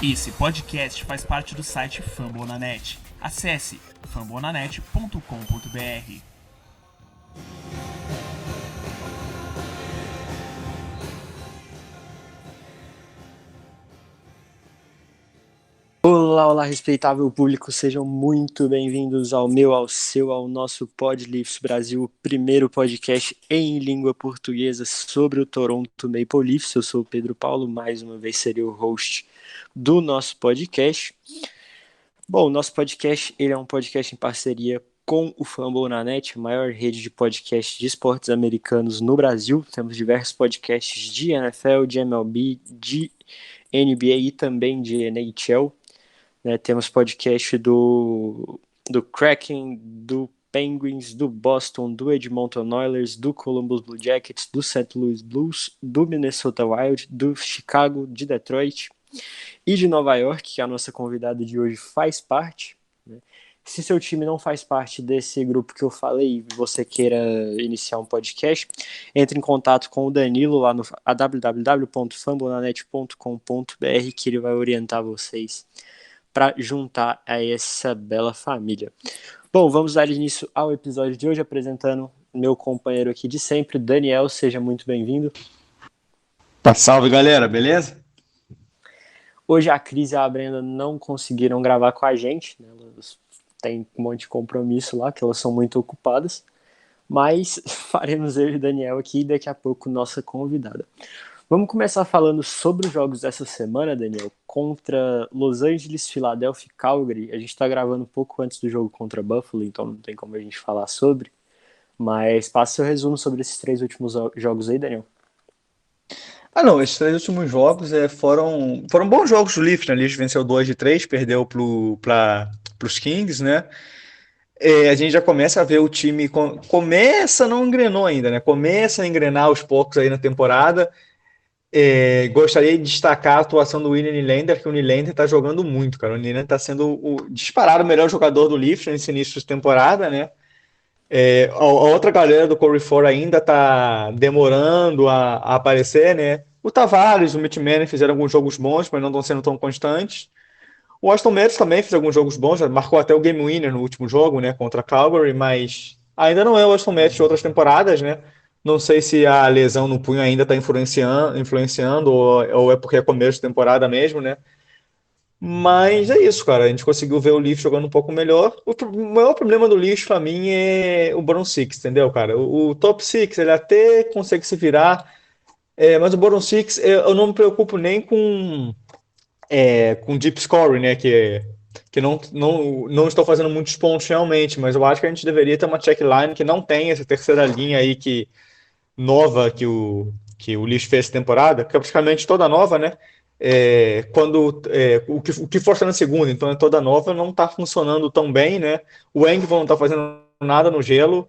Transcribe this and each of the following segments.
Esse podcast faz parte do site Fambonanet. Acesse fambonanet.com.br. Olá, olá, respeitável público, sejam muito bem-vindos ao meu, ao seu, ao nosso Podleafs Brasil, o primeiro podcast em língua portuguesa sobre o Toronto Maple Leafs. Eu sou o Pedro Paulo, mais uma vez serei o host do nosso podcast. Bom, o nosso podcast ele é um podcast em parceria com o Fambonanet, a maior rede de podcasts de esportes americanos no Brasil. Temos diversos podcasts de NFL, de MLB, de NBA e também de NHL. Temos podcast do Kraken, do Penguins, do Boston, do Edmonton Oilers, do Columbus Blue Jackets, do St. Louis Blues, do Minnesota Wild, do Chicago, de Detroit e de Nova York, que a nossa convidada de hoje faz parte. Se seu time não faz parte desse grupo que eu falei e você queira iniciar um podcast, entre em contato com o Danilo lá no www.fambonanet.com.br que ele vai orientar vocês para juntar a essa bela família. Bom, vamos dar início ao episódio de hoje apresentando meu companheiro aqui de sempre, Daniel, seja muito bem-vindo. Tá, salve galera, beleza? Hoje a Cris e a Brenda não conseguiram gravar com a gente, né? Elas têm um monte de compromisso lá, que elas são muito ocupadas, mas faremos eu e o Daniel aqui e daqui a pouco nossa convidada. Vamos começar falando sobre os jogos dessa semana, Daniel, contra Los Angeles, Philadelphia e Calgary. A gente está gravando um pouco antes do jogo contra Buffalo, então não tem como a gente falar sobre. Mas passa seu resumo sobre esses 3 últimos jogos aí, Daniel. Não, esses 3 últimos jogos foram bons jogos do Leafs, né? O Leafs venceu 2 de 3, perdeu pros Kings, né? A gente já começa a ver o time, começa, não engrenou ainda, né? Começa a engrenar aos poucos aí na temporada. Gostaria de destacar a atuação do William Nylander, que o Nylander tá jogando muito, cara. O Nylander tá sendo o disparado melhor jogador do Leafs nesse início de temporada, né? A outra galera do Corey Ford ainda tá demorando a aparecer, né? O Tavares, o Mitch Manning fizeram alguns jogos bons, mas não estão sendo tão constantes. O Auston Matthews também fez alguns jogos bons, já marcou até o Game Winner no último jogo, né? Contra a Calgary, mas ainda não é o Auston Matthews de outras temporadas, né? Não sei se a lesão no punho ainda está influenciando ou é porque é começo de temporada mesmo, né? Mas é isso, cara. A gente conseguiu ver o Leafs jogando um pouco melhor. O maior problema do Leafs, pra mim, é o bottom six, entendeu, cara? O top six, ele até consegue se virar, mas o bottom six, eu não me preocupo nem com deep scoring, né? Que não estou fazendo muitos pontos realmente, mas eu acho que a gente deveria ter uma checkline que não tem essa terceira linha aí nova que o Leafs fez essa temporada, que é praticamente toda nova, né? O que força na segunda, então é toda nova, não está funcionando tão bem, né? O Engvall não está fazendo nada no gelo.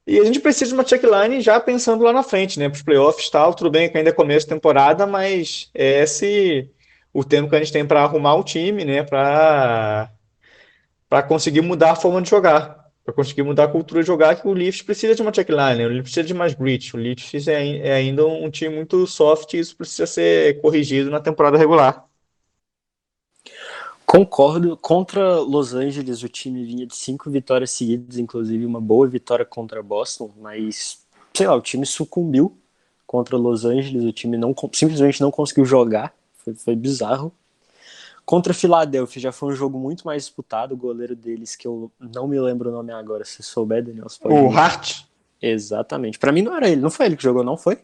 E a gente precisa de uma checkline já pensando lá na frente, né? Para os playoffs e tal. Tudo bem que ainda é começo de temporada, mas é esse o tempo que a gente tem para arrumar o time, né? Para conseguir mudar a forma de jogar, para conseguir mudar a cultura de jogar, que o Leafs precisa de uma checkline, né? O Leafs precisa de mais grit. O Leafs é ainda um time muito soft e isso precisa ser corrigido na temporada regular. Concordo. Contra Los Angeles, o time vinha de 5 vitórias seguidas, inclusive uma boa vitória contra Boston, mas, sei lá, o time sucumbiu contra Los Angeles, o time simplesmente não conseguiu jogar, foi bizarro. Contra Philadelphia já foi um jogo muito mais disputado, o goleiro deles, que eu não me lembro o nome agora, se souber, Daniel, você pode O me... Hart, Exatamente. Pra mim não era ele, não foi ele que jogou, não foi?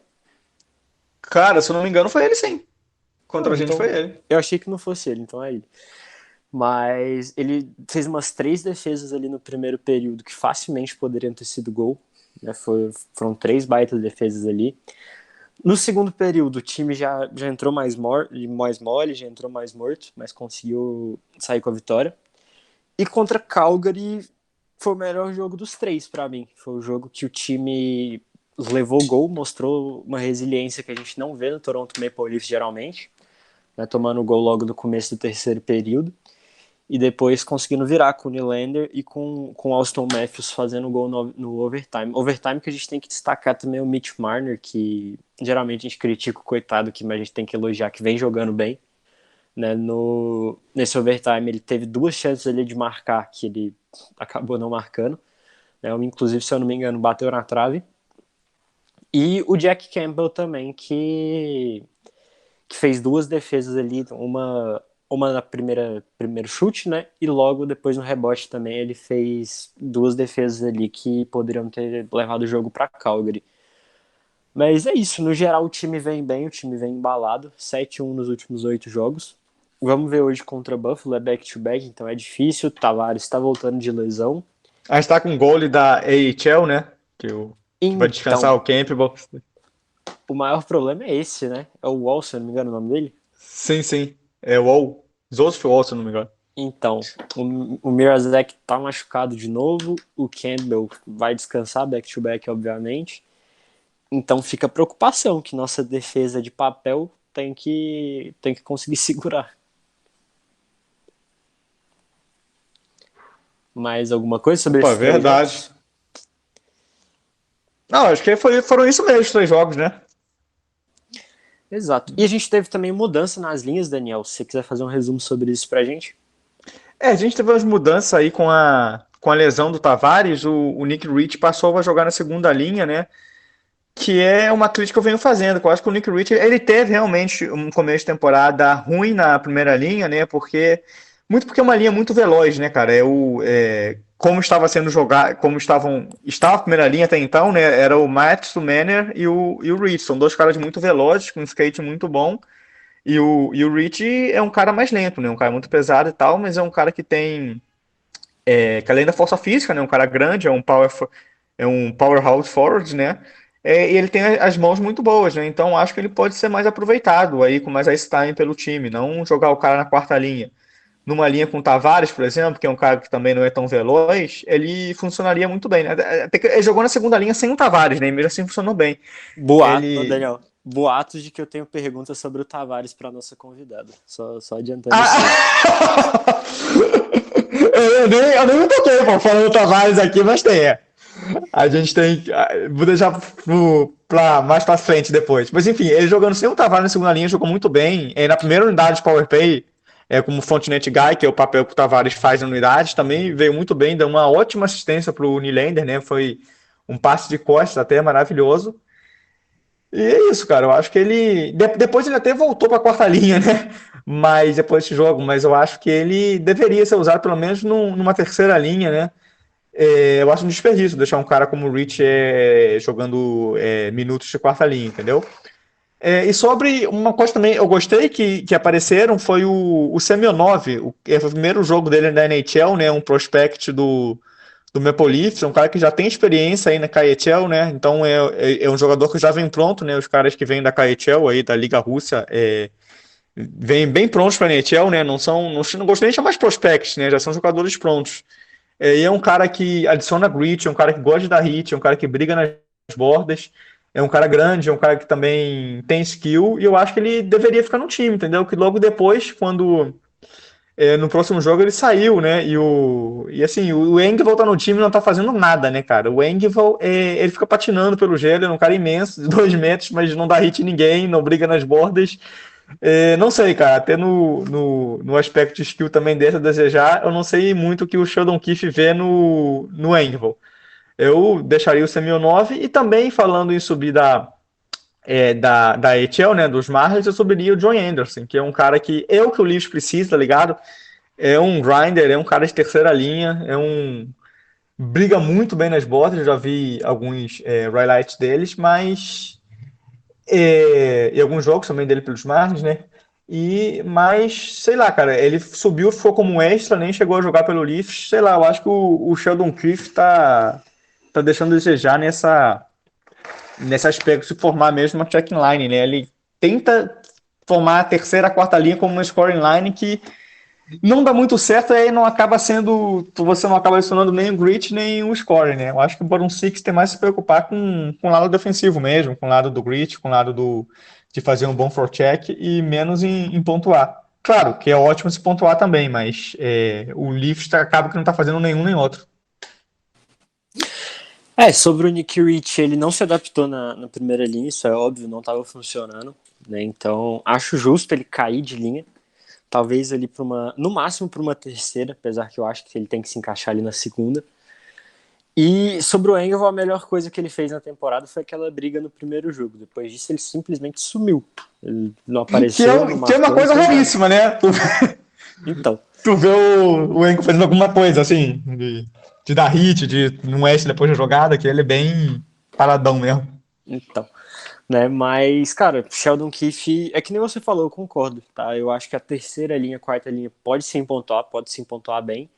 cara, se eu não me engano, foi ele sim. Não, Contra a gente então foi ele. eu achei que não fosse ele, então é ele. Mas ele fez umas 3 defesas ali no primeiro período que facilmente poderiam ter sido gol, né? Foram 3 baitas defesas ali. No segundo período, o time já entrou mais mole, já entrou mais morto, mas conseguiu sair com a vitória. E contra Calgary foi o melhor jogo dos 3 para mim. Foi o jogo que o time levou gol, mostrou uma resiliência que a gente não vê no Toronto Maple Leafs geralmente, né, tomando gol logo no começo do terceiro período. e depois conseguindo virar com o Nylander e com o Auston Matthews fazendo gol no overtime. Overtime que a gente tem que destacar também o Mitch Marner, que geralmente a gente critica o coitado, mas a gente tem que elogiar que vem jogando bem. Né? Nesse overtime ele teve 2 chances ali de marcar, que ele acabou não marcando. Né? Inclusive, se eu não me engano, bateu na trave. E o Jack Campbell também, que fez 2 defesas ali, uma na primeiro chute, né? E logo depois no rebote também ele fez 2 defesas ali que poderiam ter levado o jogo para Calgary. Mas é isso, no geral o time vem bem, o time vem embalado, 7-1 nos últimos 8 jogos. Vamos ver hoje contra Buffalo, é back-to-back, então é difícil, o Tavares está voltando de lesão. A gente tá com o goalie da AHL, né? Que vai descansar o Campbell. O maior problema é esse, né? É o Wall, se eu não me engano o nome dele. Sim. É o Wall. Joseph Wall, se eu não me engano. Então, o Mirazek tá machucado de novo, o Campbell vai descansar back-to-back, obviamente. Então fica a preocupação que nossa defesa de papel tem que conseguir segurar. Mais alguma coisa sobre Opa, esses 3 verdade. jogos? Não, acho que foram isso mesmo, os 3 jogos, né? Exato. E a gente teve também mudança nas linhas, Daniel. Se você quiser fazer um resumo sobre isso pra gente. A gente teve umas mudanças aí com a lesão do Tavares. O Nick Ritchie passou a jogar na segunda linha, né? Que é uma crítica que eu venho fazendo. Eu acho que o Nick Ritchie, ele teve realmente um começo de temporada ruim na primeira linha, né? Porque é uma linha muito veloz, né, cara? Como estava sendo jogado, estava a primeira linha até então, né? Era o Matthews, o Manner e o Ritchie. São 2 caras muito velozes, com um skate muito bom. E o Ritchie é um cara mais lento, né? Um cara muito pesado e tal, mas é um cara que tem que além da força física, né? Um cara grande, é um powerhouse forward, né? E ele tem as mãos muito boas, né? Então acho que ele pode ser mais aproveitado aí com mais ice time pelo time, não jogar o cara na quarta linha. Numa linha com o Tavares, por exemplo, que é um cara que também não é tão veloz, ele funcionaria muito bem, né? Até que ele jogou na segunda linha sem o Tavares, né? E mesmo assim funcionou bem. Daniel, boatos de que eu tenho perguntas sobre o Tavares para nossa convidada. Só adiantando isso. Eu nem me toquei, pô, falando do Tavares aqui, mas tem. A gente tem. Vou deixar mais pra frente depois. Mas enfim, ele jogando sem o Tavares na segunda linha, jogou muito bem. Na primeira unidade de Power Play, como Frontnet Guy, que é o papel que o Tavares faz na unidade, também veio muito bem, deu uma ótima assistência pro Nylander, né? Foi um passe de costas até maravilhoso. E é isso, cara. Eu acho que ele. Depois ele até voltou pra quarta linha, né? Mas depois desse jogo. Mas eu acho que ele deveria ser usado pelo menos numa terceira linha, né? Eu acho um desperdício deixar um cara como o Rich jogando minutos de quarta linha, entendeu? E sobre uma coisa também, eu gostei que apareceram foi o Semyonov, foi o primeiro jogo dele na NHL, né? Um prospect do Maple Leafs, um cara que já tem experiência aí na KHL, né? Então é um jogador que já vem pronto, né? Os caras que vêm da KHL aí, da Liga Rússia, vêm bem prontos para a NHL, né? Não gostei nem de chamar de prospects, né? Já são jogadores prontos. E é um cara que adiciona grit, é um cara que gosta de dar hit, é um cara que briga nas bordas, é um cara grande, é um cara que também tem skill, e eu acho que ele deveria ficar no time, entendeu? Que logo depois, quando no próximo jogo ele saiu, né? E assim, o Engvall tá no time e não tá fazendo nada, né, cara? O Engvall, ele fica patinando pelo gelo, é um cara imenso, de 2 metros, mas não dá hit em ninguém, não briga nas bordas. Não sei, cara, até no aspecto de skill também deixa a desejar, eu não sei muito o que o Sheldon Keefe vê no Engvall. Eu deixaria o Semyonov e também falando em subir da EHL, né, dos Marlins, eu subiria o John Anderson, que é um cara que o Leafs precisa, tá ligado? É um grinder, é um cara de terceira linha, briga muito bem nas bordas, já vi alguns highlights deles, mas e alguns jogos também dele pelos Marlins, né? Mas, sei lá, cara, ele subiu, ficou como um extra, nem chegou a jogar pelo Leafs, sei lá, eu acho que o Sheldon Keefe tá deixando a desejar nesse aspecto de formar mesmo uma checking line, né? Ele tenta formar a terceira, a quarta linha como uma scoring line que não dá muito certo, aí não acaba sendo. Você não acaba adicionando nem o grit, nem o scoring, né? Eu acho que o bottom six tem mais que se preocupar com o lado defensivo mesmo, com o lado do grit, com o lado de fazer um bom forecheck e menos em pontuar. Claro, que é ótimo se pontuar também, mas o Leafs acaba que não tá fazendo nenhum nem outro. Sobre o Nick Rich, ele não se adaptou na primeira linha, isso é óbvio, não estava funcionando, né? Então, acho justo ele cair de linha, talvez ali para no máximo para uma terceira, apesar que eu acho que ele tem que se encaixar ali na segunda. E sobre o Engel, a melhor coisa que ele fez na temporada foi aquela briga no primeiro jogo. Depois disso, ele simplesmente sumiu. Ele não apareceu, não Que é uma marcou, não coisa fez nada. raríssima, né? Então, Tu vê o Enco fazendo alguma coisa, assim, de dar hit, de não S depois da jogada, que ele é bem paradão mesmo. né? Mas, cara, Sheldon Keefe, é que nem você falou, eu concordo, tá? Eu acho que a terceira linha, quarta linha pode sim pontuar bem.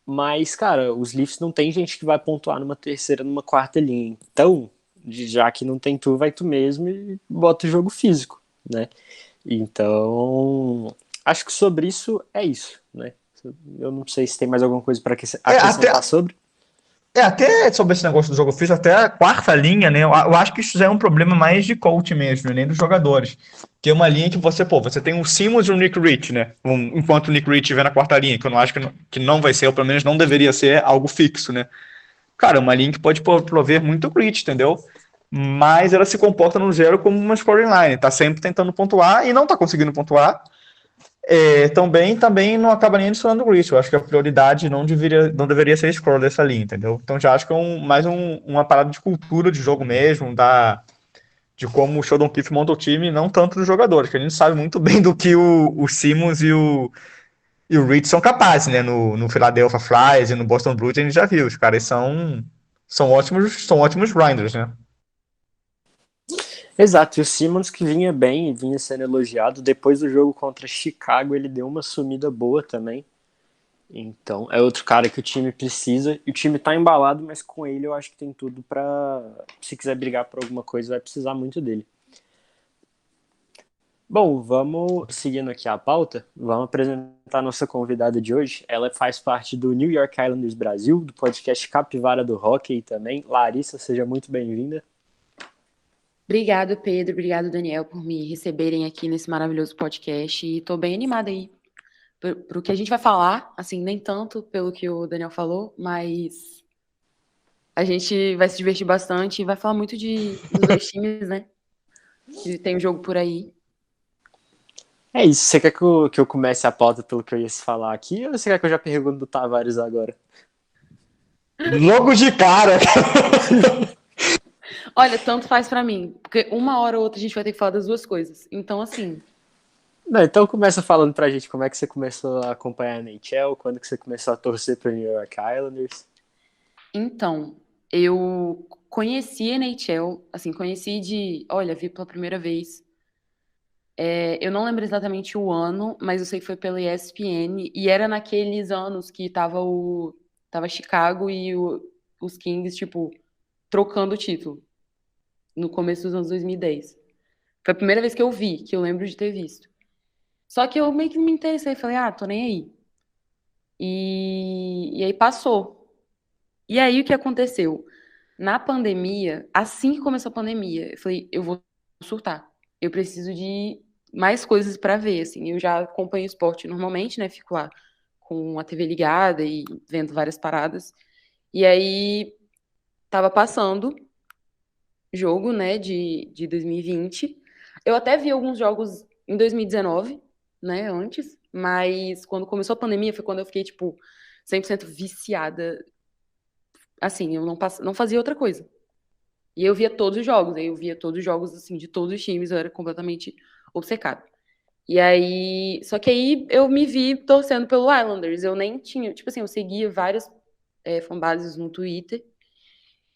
Mas, cara, os Leafs não tem gente que vai pontuar numa terceira, numa quarta linha. Então, já que não tem tu, vai tu mesmo e bota o jogo físico, né? Então, acho que sobre isso é isso, né? Eu não sei se tem mais alguma coisa para acrescentar sobre. Até sobre esse negócio do jogo físico, até a quarta linha, né? Eu acho que isso já é um problema mais de coach mesmo, nem dos jogadores. Que é uma linha que você tem o Simmons e o Nick Rich, né? Enquanto o Nick Rich estiver na quarta linha, que eu não acho que não vai ser, ou pelo menos não deveria ser algo fixo, né? Cara, uma linha que pode prover muito grit, entendeu? Mas ela se comporta no zero como uma scoring line, tá sempre tentando pontuar e não tá conseguindo pontuar. Também não acaba nem adicionando grit. Eu acho que a prioridade não deveria ser score dessa linha, entendeu? Então já acho que é mais uma parada de cultura de jogo mesmo, de como o Sheldon Keefe monta o time, não tanto dos jogadores, que a gente sabe muito bem do que o Simmons e o Reed são capazes, né? No Philadelphia Flyers e no Boston Bruins a gente já viu. Os caras são ótimos grinders, né? Exato, e o Simmons que vinha bem e vinha sendo elogiado, depois do jogo contra Chicago ele deu uma sumida boa também. Então, é outro cara que o time precisa, e o time tá embalado, mas com ele eu acho que tem tudo pra, se quiser brigar por alguma coisa, vai precisar muito dele. Bom, vamos seguindo aqui a pauta, vamos apresentar a nossa convidada de hoje. Ela faz parte do New York Islanders Brasil, do podcast Capivara do Hockey também. Larissa, seja muito bem-vinda. Obrigado, Pedro. Obrigado, Daniel, por me receberem aqui nesse maravilhoso podcast. E tô bem animada aí pro que a gente vai falar. Assim, nem tanto pelo que o Daniel falou, mas a gente vai se divertir bastante e vai falar muito dos dois times, né? Que tem um jogo por aí. É isso. Você quer que eu comece a pauta pelo que eu ia se falar aqui, ou você quer que eu já pergunte do Tavares agora? Logo de cara! Olha, tanto faz pra mim, porque uma hora ou outra a gente vai ter que falar das duas coisas. Então, assim... Não, então começa falando pra gente como é que você começou a acompanhar a NHL, quando que você começou a torcer pro New York Islanders. Então, eu conheci a NHL, assim, vi pela primeira vez. Eu não lembro exatamente o ano, mas eu sei que foi pela ESPN, e era naqueles anos que tava Chicago e os Kings, tipo, trocando o título, no começo dos anos 2010. Foi a primeira vez que eu vi, que eu lembro de ter visto. Só que eu meio que me interessei, falei, tô nem aí. E aí passou. E aí o que aconteceu? Na pandemia, assim que começou a pandemia, eu falei, eu vou surtar. Eu preciso de mais coisas para ver, assim. Eu já acompanho esporte normalmente, né? Fico lá com a TV ligada e vendo várias paradas. E aí tava passando jogo, né, de 2020. Eu até vi alguns jogos em 2019, né, antes, mas quando começou a pandemia foi quando eu fiquei, tipo, 100% viciada. Assim, eu não fazia outra coisa. E eu via todos os jogos, aí eu via todos os jogos, assim, de todos os times, eu era completamente obcecada. E aí, só que aí eu me vi torcendo pelo Islanders, eu nem tinha, tipo assim, eu seguia várias fanbases no Twitter,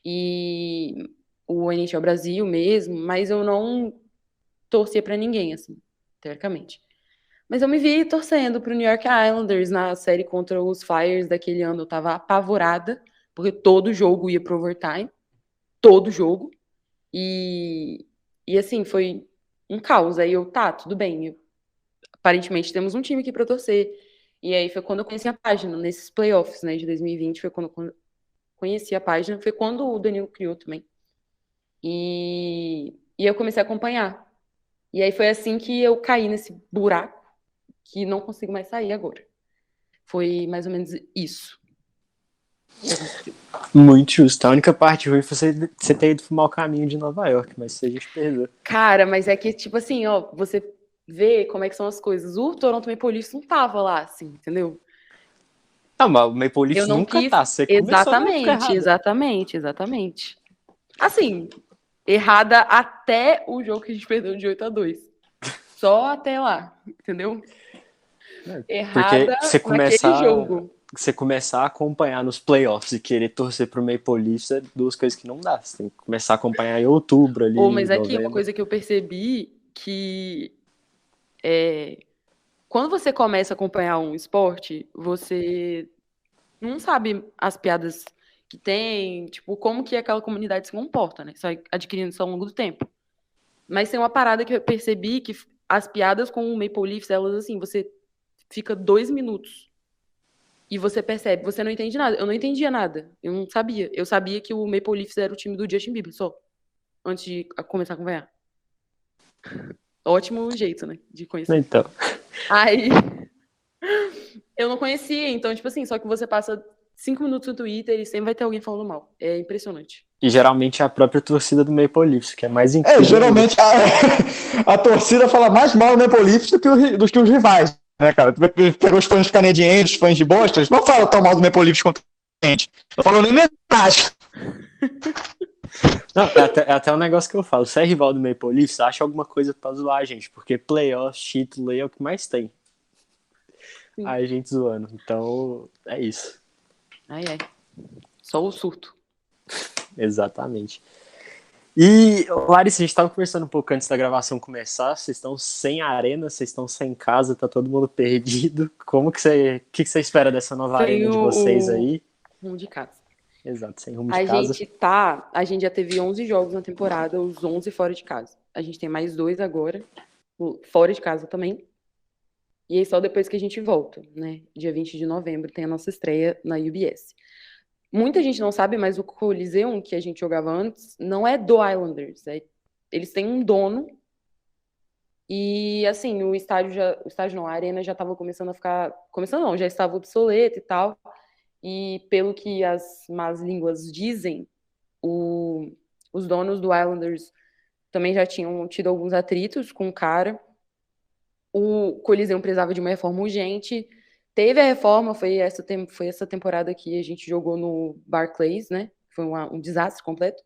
e o NHL Brasil mesmo, mas eu não torcia pra ninguém, assim, teoricamente. Mas eu me vi torcendo pro New York Islanders na série contra os Flyers daquele ano, eu tava apavorada, porque todo jogo ia pro overtime, todo jogo. E assim, foi um caos. Aí tudo bem. Aparentemente temos um time aqui pra torcer. E aí foi quando eu conheci a página, nesses playoffs, né, de 2020, foi quando eu conheci a página, foi quando o Danilo criou também. E eu comecei a acompanhar. E aí foi assim que eu caí nesse buraco, que não consigo mais sair agora. Foi mais ou menos isso. Muito justo. A única parte ruim foi você ter ido fumar o caminho de Nova York, mas isso a gente perdoa. Cara, mas é que, tipo assim, ó, você vê como é que são as coisas. O Toronto Maple Leafs não tava lá, assim, entendeu? Não, mas o Maple Leafs Eu não nunca quis. tá. Você começou na época errada. Exatamente. Assim, errada até o jogo que a gente perdeu de 8-2. Só até lá, entendeu? Errada naquele jogo. Você começar a acompanhar nos playoffs e querer torcer pro Maple Leafs é duas coisas que não dá. Você tem que começar a acompanhar em outubro ali, Mas aqui, novembro. uma coisa que eu percebi que quando você começa a acompanhar um esporte, você não sabe as piadas que tem, tipo, como que aquela comunidade se comporta, né? Você vai adquirindo isso ao longo do tempo. Mas tem uma parada que eu percebi que as piadas com o Maple Leafs, elas, assim, você fica 2 minutos e você percebe, você não entende nada. Eu não entendia nada, eu não sabia. Eu sabia que o Maple Leafs era o time do Justin Bieber, só, antes de começar a acompanhar. Ótimo jeito, né, de conhecer. Então. Aí, eu não conhecia, então, tipo assim, só que você passa 5 minutos no Twitter e sempre vai ter alguém falando mal. É impressionante. E geralmente é a própria torcida do Maple Leafs, que é mais incrível. Geralmente a torcida fala mais mal do Maple Leafs do que os rivais, né, cara? Tu pegou os fãs canadienses, os fãs de Boston, eles não falam tão mal do Maple Leafs quanto a gente. Não falam nem metade. Não, é até um negócio que eu falo. Se é rival do Maple Leafs, acha alguma coisa pra zoar a gente, porque playoff, título aí é o que mais tem. Sim. A gente zoando. Então, é isso. Ai. Só o surto. Exatamente. E, Larissa, a gente estava conversando um pouco antes da gravação começar. Vocês estão sem arena, vocês estão sem casa, tá todo mundo perdido. Como que que você espera dessa nova arena de vocês aí? Rumo de casa. Exato, sem rumo de casa. A gente já teve 11 jogos na temporada, os 11 fora de casa. A gente tem mais 2 agora, fora de casa também. E aí só depois que a gente volta, né? Dia 20 de novembro tem a nossa estreia na UBS. Muita gente não sabe, mas o Coliseum que a gente jogava antes não é do Islanders. Eles têm um dono. E, assim, a arena já estava começando a ficar... Começando não, já estava obsoleta e tal. E pelo que as más línguas dizem, os donos do Islanders também já tinham tido alguns atritos com o cara. O Coliseu precisava de uma reforma urgente. Teve a reforma, foi essa temporada que a gente jogou no Barclays, né? Foi um desastre completo.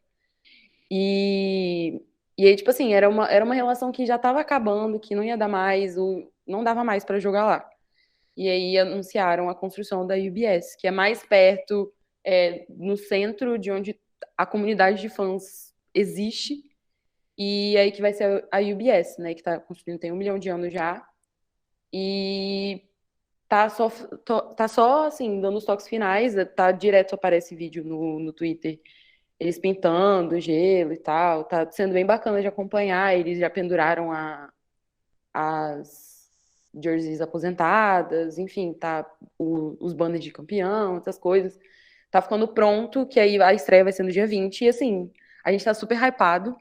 E aí, tipo assim, era uma relação que já estava acabando, que não ia dar mais, não dava mais para jogar lá. E aí anunciaram a construção da UBS, que é mais perto, no centro de onde a comunidade de fãs existe. E aí que vai ser a UBS, né? Que tá construindo tem 1 milhão de anos já. E tá só assim, dando os toques finais. Tá direto, aparece vídeo no Twitter. Eles pintando gelo e tal. Tá sendo bem bacana de acompanhar. Eles já penduraram as jerseys aposentadas, enfim, tá os banners de campeão, essas coisas. Tá ficando pronto, que aí a estreia vai ser no dia 20. E assim, a gente tá super hypado.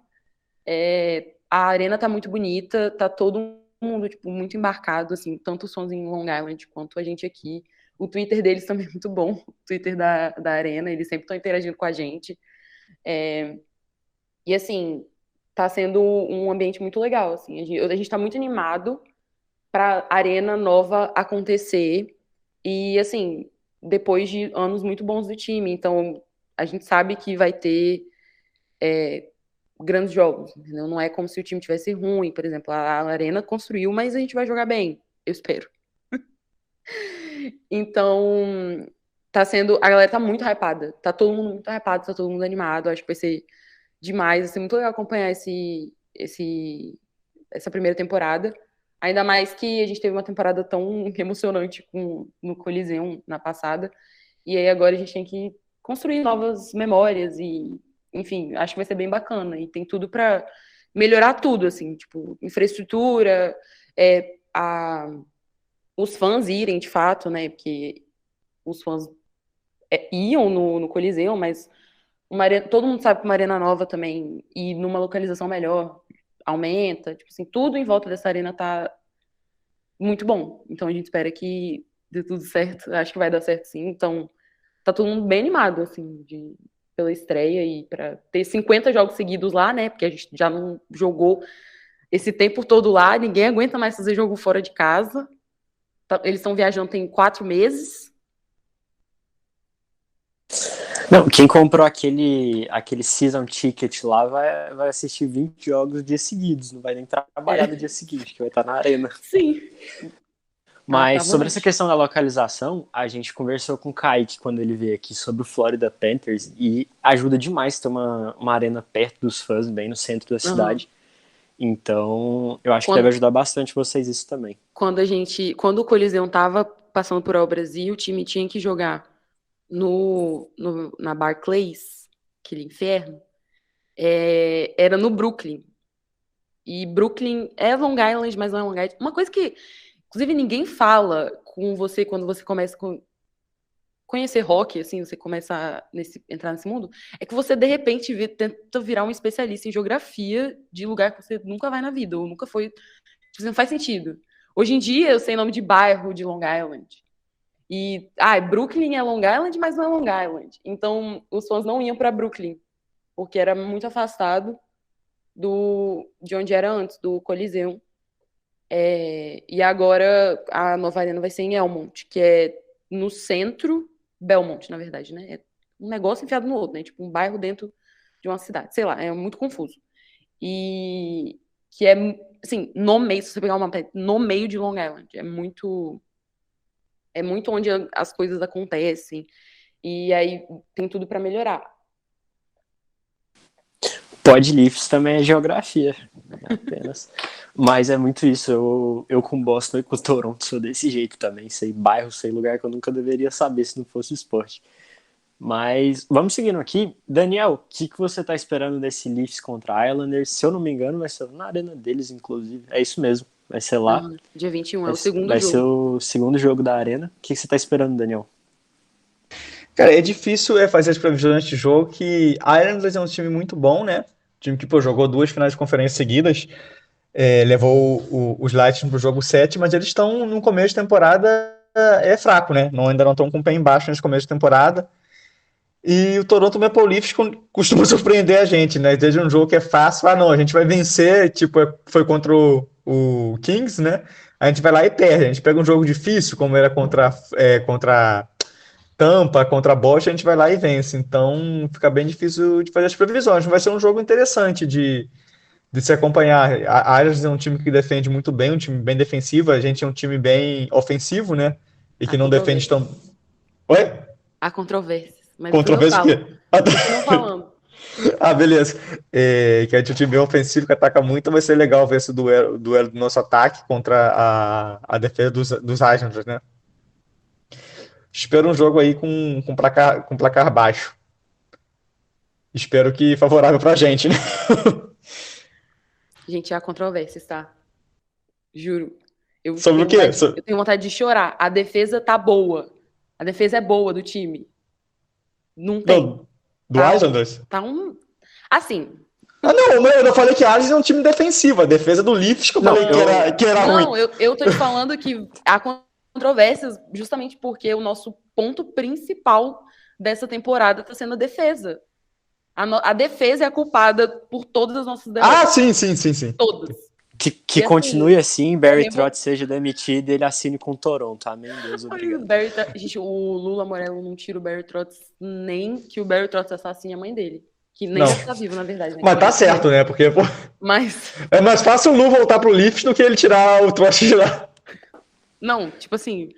A arena tá muito bonita, tá todo mundo, tipo, muito embarcado, assim, tanto os fãs em Long Island quanto a gente aqui. O Twitter deles também é muito bom, o Twitter da arena, eles sempre estão interagindo com a gente. E assim, tá sendo um ambiente muito legal, assim. A gente tá muito animado pra arena nova acontecer. E assim, depois de anos muito bons do time, então a gente sabe que vai ter grandes jogos, entendeu? Não é como se o time tivesse ruim, por exemplo, a Arena construiu, mas a gente vai jogar bem, eu espero. Então, a galera tá muito hypada, tá todo mundo muito hypado, tá todo mundo animado, acho que vai ser demais, vai ser muito legal acompanhar essa primeira temporada, ainda mais que a gente teve uma temporada tão emocionante no Coliseum na passada, e aí agora a gente tem que construir novas memórias e enfim, acho que vai ser bem bacana. E tem tudo para melhorar tudo, assim, tipo, infraestrutura, os fãs irem, de fato, né? Porque os fãs iam no Coliseu, mas todo mundo sabe que uma arena nova também, e numa localização melhor, aumenta. Tipo assim, tudo em volta dessa arena tá muito bom. Então a gente espera que dê tudo certo. Acho que vai dar certo sim. Então tá todo mundo bem animado, assim, pela estreia e pra ter 50 jogos seguidos lá, né? Porque a gente já não jogou esse tempo todo lá, ninguém aguenta mais fazer jogo fora de casa. Eles estão viajando tem 4 meses. Não, quem comprou aquele season ticket lá vai assistir 20 jogos dias seguidos, não vai nem trabalhar no dia seguinte, que vai estar na arena. Sim. Mas sobre essa questão da localização, a gente conversou com o Kaique quando ele veio aqui sobre o Florida Panthers e ajuda demais ter uma arena perto dos fãs, bem no centro da cidade. Então, eu acho que deve ajudar bastante vocês isso também. Quando o Coliseum tava passando por obras e o time tinha que jogar na Barclays, aquele inferno, era no Brooklyn. E Brooklyn é Long Island, mas não é Long Island. Uma coisa que, inclusive, ninguém fala com você quando você começa a conhecer hockey, assim, você começa a entrar nesse mundo, é que você, de repente, tenta virar um especialista em geografia de lugar que você nunca vai na vida, ou nunca foi. Tipo, não faz sentido. Hoje em dia, eu sei nome de bairro de Long Island. E, Brooklyn é Long Island, mas não é Long Island. Então, os fãs não iam para Brooklyn, porque era muito afastado de onde era antes, do Coliseum. E agora, a nova arena vai ser em Elmont, que é no centro, Belmont, na verdade, né? É um negócio enfiado no outro, né? Tipo, um bairro dentro de uma cidade. Sei lá, é muito confuso. E que é, assim, no meio, se você pegar uma mapa, no meio de Long Island. É muito onde as coisas acontecem. E aí tem tudo para melhorar. Podlifts também é geografia, apenas. Mas é muito isso. Eu com Boston e com Toronto sou desse jeito também. Sei bairro, sei lugar que eu nunca deveria saber se não fosse esporte. Mas vamos seguindo aqui. Daniel, o que você tá esperando desse Leafs contra Islanders? Se eu não me engano, vai ser na arena deles, inclusive. É isso mesmo, vai ser lá. Dia 21, é o segundo jogo. Vai ser o segundo jogo da arena. O que você tá esperando, Daniel? Cara, é difícil fazer as previsões antes de jogo, que Islanders é um time muito bom, né? Time que jogou 2 finais de conferência seguidas, levou os Lightning pro jogo 7, mas eles estão no começo de temporada fraco, né? Ainda não estão com o pé embaixo nesse começo de temporada. E o Toronto Maple Leafs costuma surpreender a gente, né? Desde um jogo que é fácil, a gente vai vencer, tipo, foi contra o Kings, né? A gente vai lá e perde. A gente pega um jogo difícil, como era contra Tampa, contra Boston, a gente vai lá e vence. Então, fica bem difícil de fazer as previsões. Mas vai ser um jogo interessante de se acompanhar. A Islanders é um time que defende muito bem, um time bem defensivo. A gente é um time bem ofensivo, né? E que não defende tão... Oi? Há controvérsias. Mas controvérsia o quê? Continuam falando. Beleza. Que a gente é um time bem ofensivo que ataca muito. Vai ser legal ver esse duelo do nosso ataque contra a defesa dos Islanders, né? Espero um jogo aí com placar baixo. Espero que favorável pra gente, né? Gente, há controvérsias, tá? Juro. Sobre o quê? Eu tenho vontade de chorar. A defesa tá boa. A defesa é boa do time. Não tem. Do Islanders? Assim. Não, eu falei que a Islanders é um time defensivo. A defesa do Leafs que eu falei que era ruim. Não, eu tô te falando que há controvérsias justamente porque o nosso ponto principal dessa temporada tá sendo a defesa. A defesa é a culpada por todas as nossas derrotas. Sim. Todas. Que continue assim, Barry Trotz seja demitido e ele assine com o Toronto. Amém, Deus, obrigado. Gente, o Lula Morello não tira o Barry Trotz, nem que o Barry Trotz assassine a mãe dele. Que nem já tá vivo, na verdade. Né? Mas tá certo, né? Porque é mais fácil o Lu voltar pro Leafs do que ele tirar o Trotz de lá. Não, tipo assim...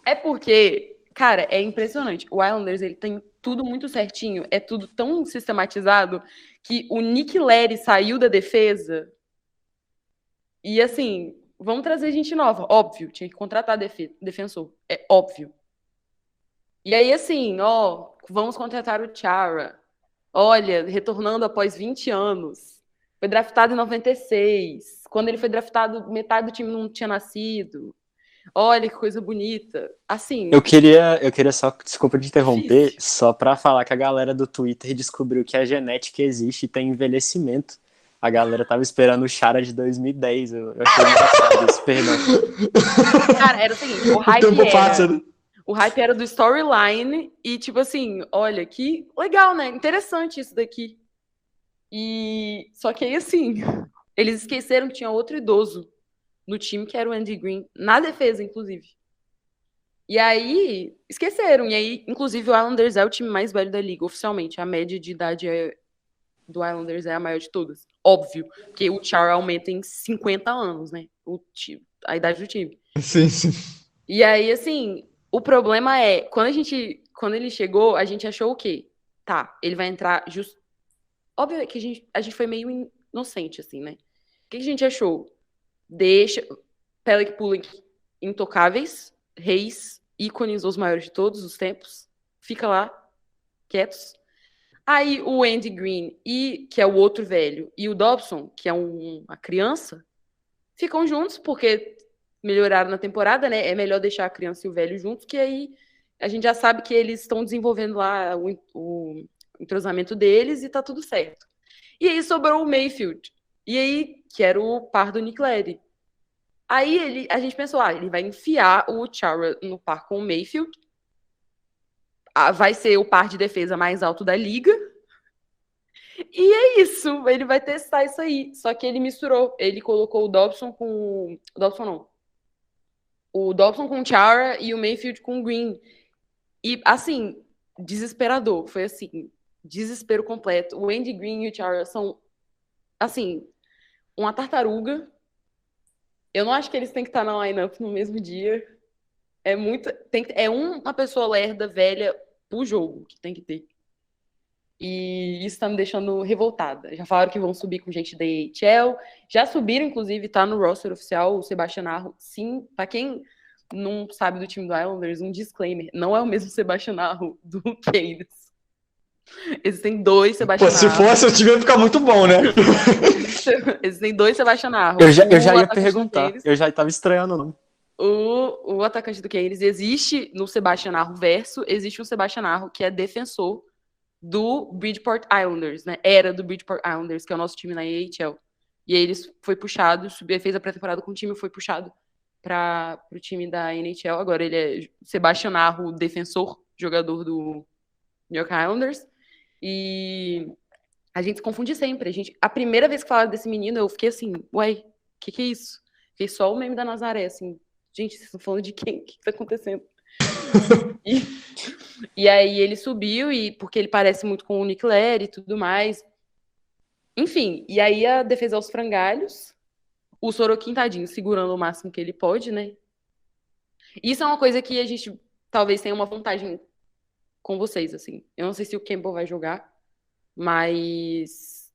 É porque, cara, é impressionante. O Islanders, ele tem tudo muito certinho, é tudo tão sistematizado que o Nick Leddy saiu da defesa... E assim, vamos trazer gente nova. Óbvio, tinha que contratar defensor. É óbvio. E aí, assim, vamos contratar o Chara. Olha, retornando após 20 anos. Foi draftado em 96. Quando ele foi draftado, metade do time não tinha nascido. Olha que coisa bonita. Assim. Eu queria só, desculpa te interromper, só pra falar que a galera do Twitter descobriu que a genética existe e tem envelhecimento. A galera tava esperando o Chara de 2010. Eu achei engraçado isso, perdão. Cara, era o seguinte, o O hype tempo era... passa, né? O hype era do storyline e, tipo assim, olha, que legal, né? Interessante isso daqui. E só que aí, assim, eles esqueceram que tinha outro idoso no time, que era o Andy Green, na defesa, inclusive. E aí, esqueceram. E aí, inclusive, o Islanders é o time mais velho da liga, oficialmente. A média de idade do Islanders é a maior de todas. Óbvio, porque o Chara aumenta em 50 anos, né? A idade do time. Sim, sim. E aí, assim, o problema é, quando ele chegou, a gente achou o quê? Tá, ele vai entrar justo. Óbvio que a gente foi meio inocente, assim, né? O que a gente achou? Deixa Pelech Pulak intocáveis, reis, ícones, os maiores de todos os tempos. Fica lá, quietos. Aí o Andy Green, que é o outro velho, e o Dobson, que é uma criança, ficam juntos, porque melhoraram na temporada, né? É melhor deixar a criança e o velho juntos, que aí a gente já sabe que eles estão desenvolvendo lá o entrosamento deles e tá tudo certo. E aí sobrou o Mayfield. E aí, que era o par do Nick Leddy. Aí a gente pensou, ele vai enfiar o Chara no par com o Mayfield. Vai ser o par de defesa mais alto da liga. E é isso, ele vai testar isso aí. Só que ele misturou. Ele colocou o Dobson com... O Dobson não. O Dobson com o Chara e o Mayfield com o Green. E, assim, desesperador. Foi, assim, desespero completo. O Andy Green e o Chara são, assim, uma tartaruga. Eu não acho que eles têm que estar na line-up no mesmo dia. É uma pessoa lerda, velha, pro jogo que tem que ter. E isso tá me deixando revoltada. Já falaram que vão subir com gente da AHL. Já subiram, inclusive, tá no roster oficial o Sebastian Aho. Sim, pra quem não sabe do time do Islanders, um disclaimer. Não é o mesmo Sebastian Aho do Canes. Existem dois Sebastian Pô, se Aho. fosse, o time ia ficar muito bom, né? Existem dois Sebastian Aho. Eu já ia atacante do perguntar. Canes, Eu já tava estranhando o nome. o atacante do Canes existe no Sebastian Aho verso, existe um Sebastian Aho que é defensor do Bridgeport Islanders, né? Era do Bridgeport Islanders, que é o nosso time na AHL. E aí eles foi puxado, fez a pré-temporada com o time, foi puxado para o time da NHL. Agora ele é Sebastian Aho, defensor, jogador do New York Islanders. E a gente se confunde sempre. A primeira vez que falaram desse menino, eu fiquei assim, uai, o que é isso? Fiquei só o meme da Nazaré, assim, gente, vocês estão falando de quem? O que tá acontecendo? E aí ele subiu, porque ele parece muito com o Nick Leddy e tudo mais. Enfim, e aí a defesa aos frangalhos, o Sorokin, tadinho, segurando o máximo que ele pode, né? Isso é uma coisa que a gente talvez tenha uma vantagem com vocês, assim. Eu não sei se o Campbell vai jogar, mas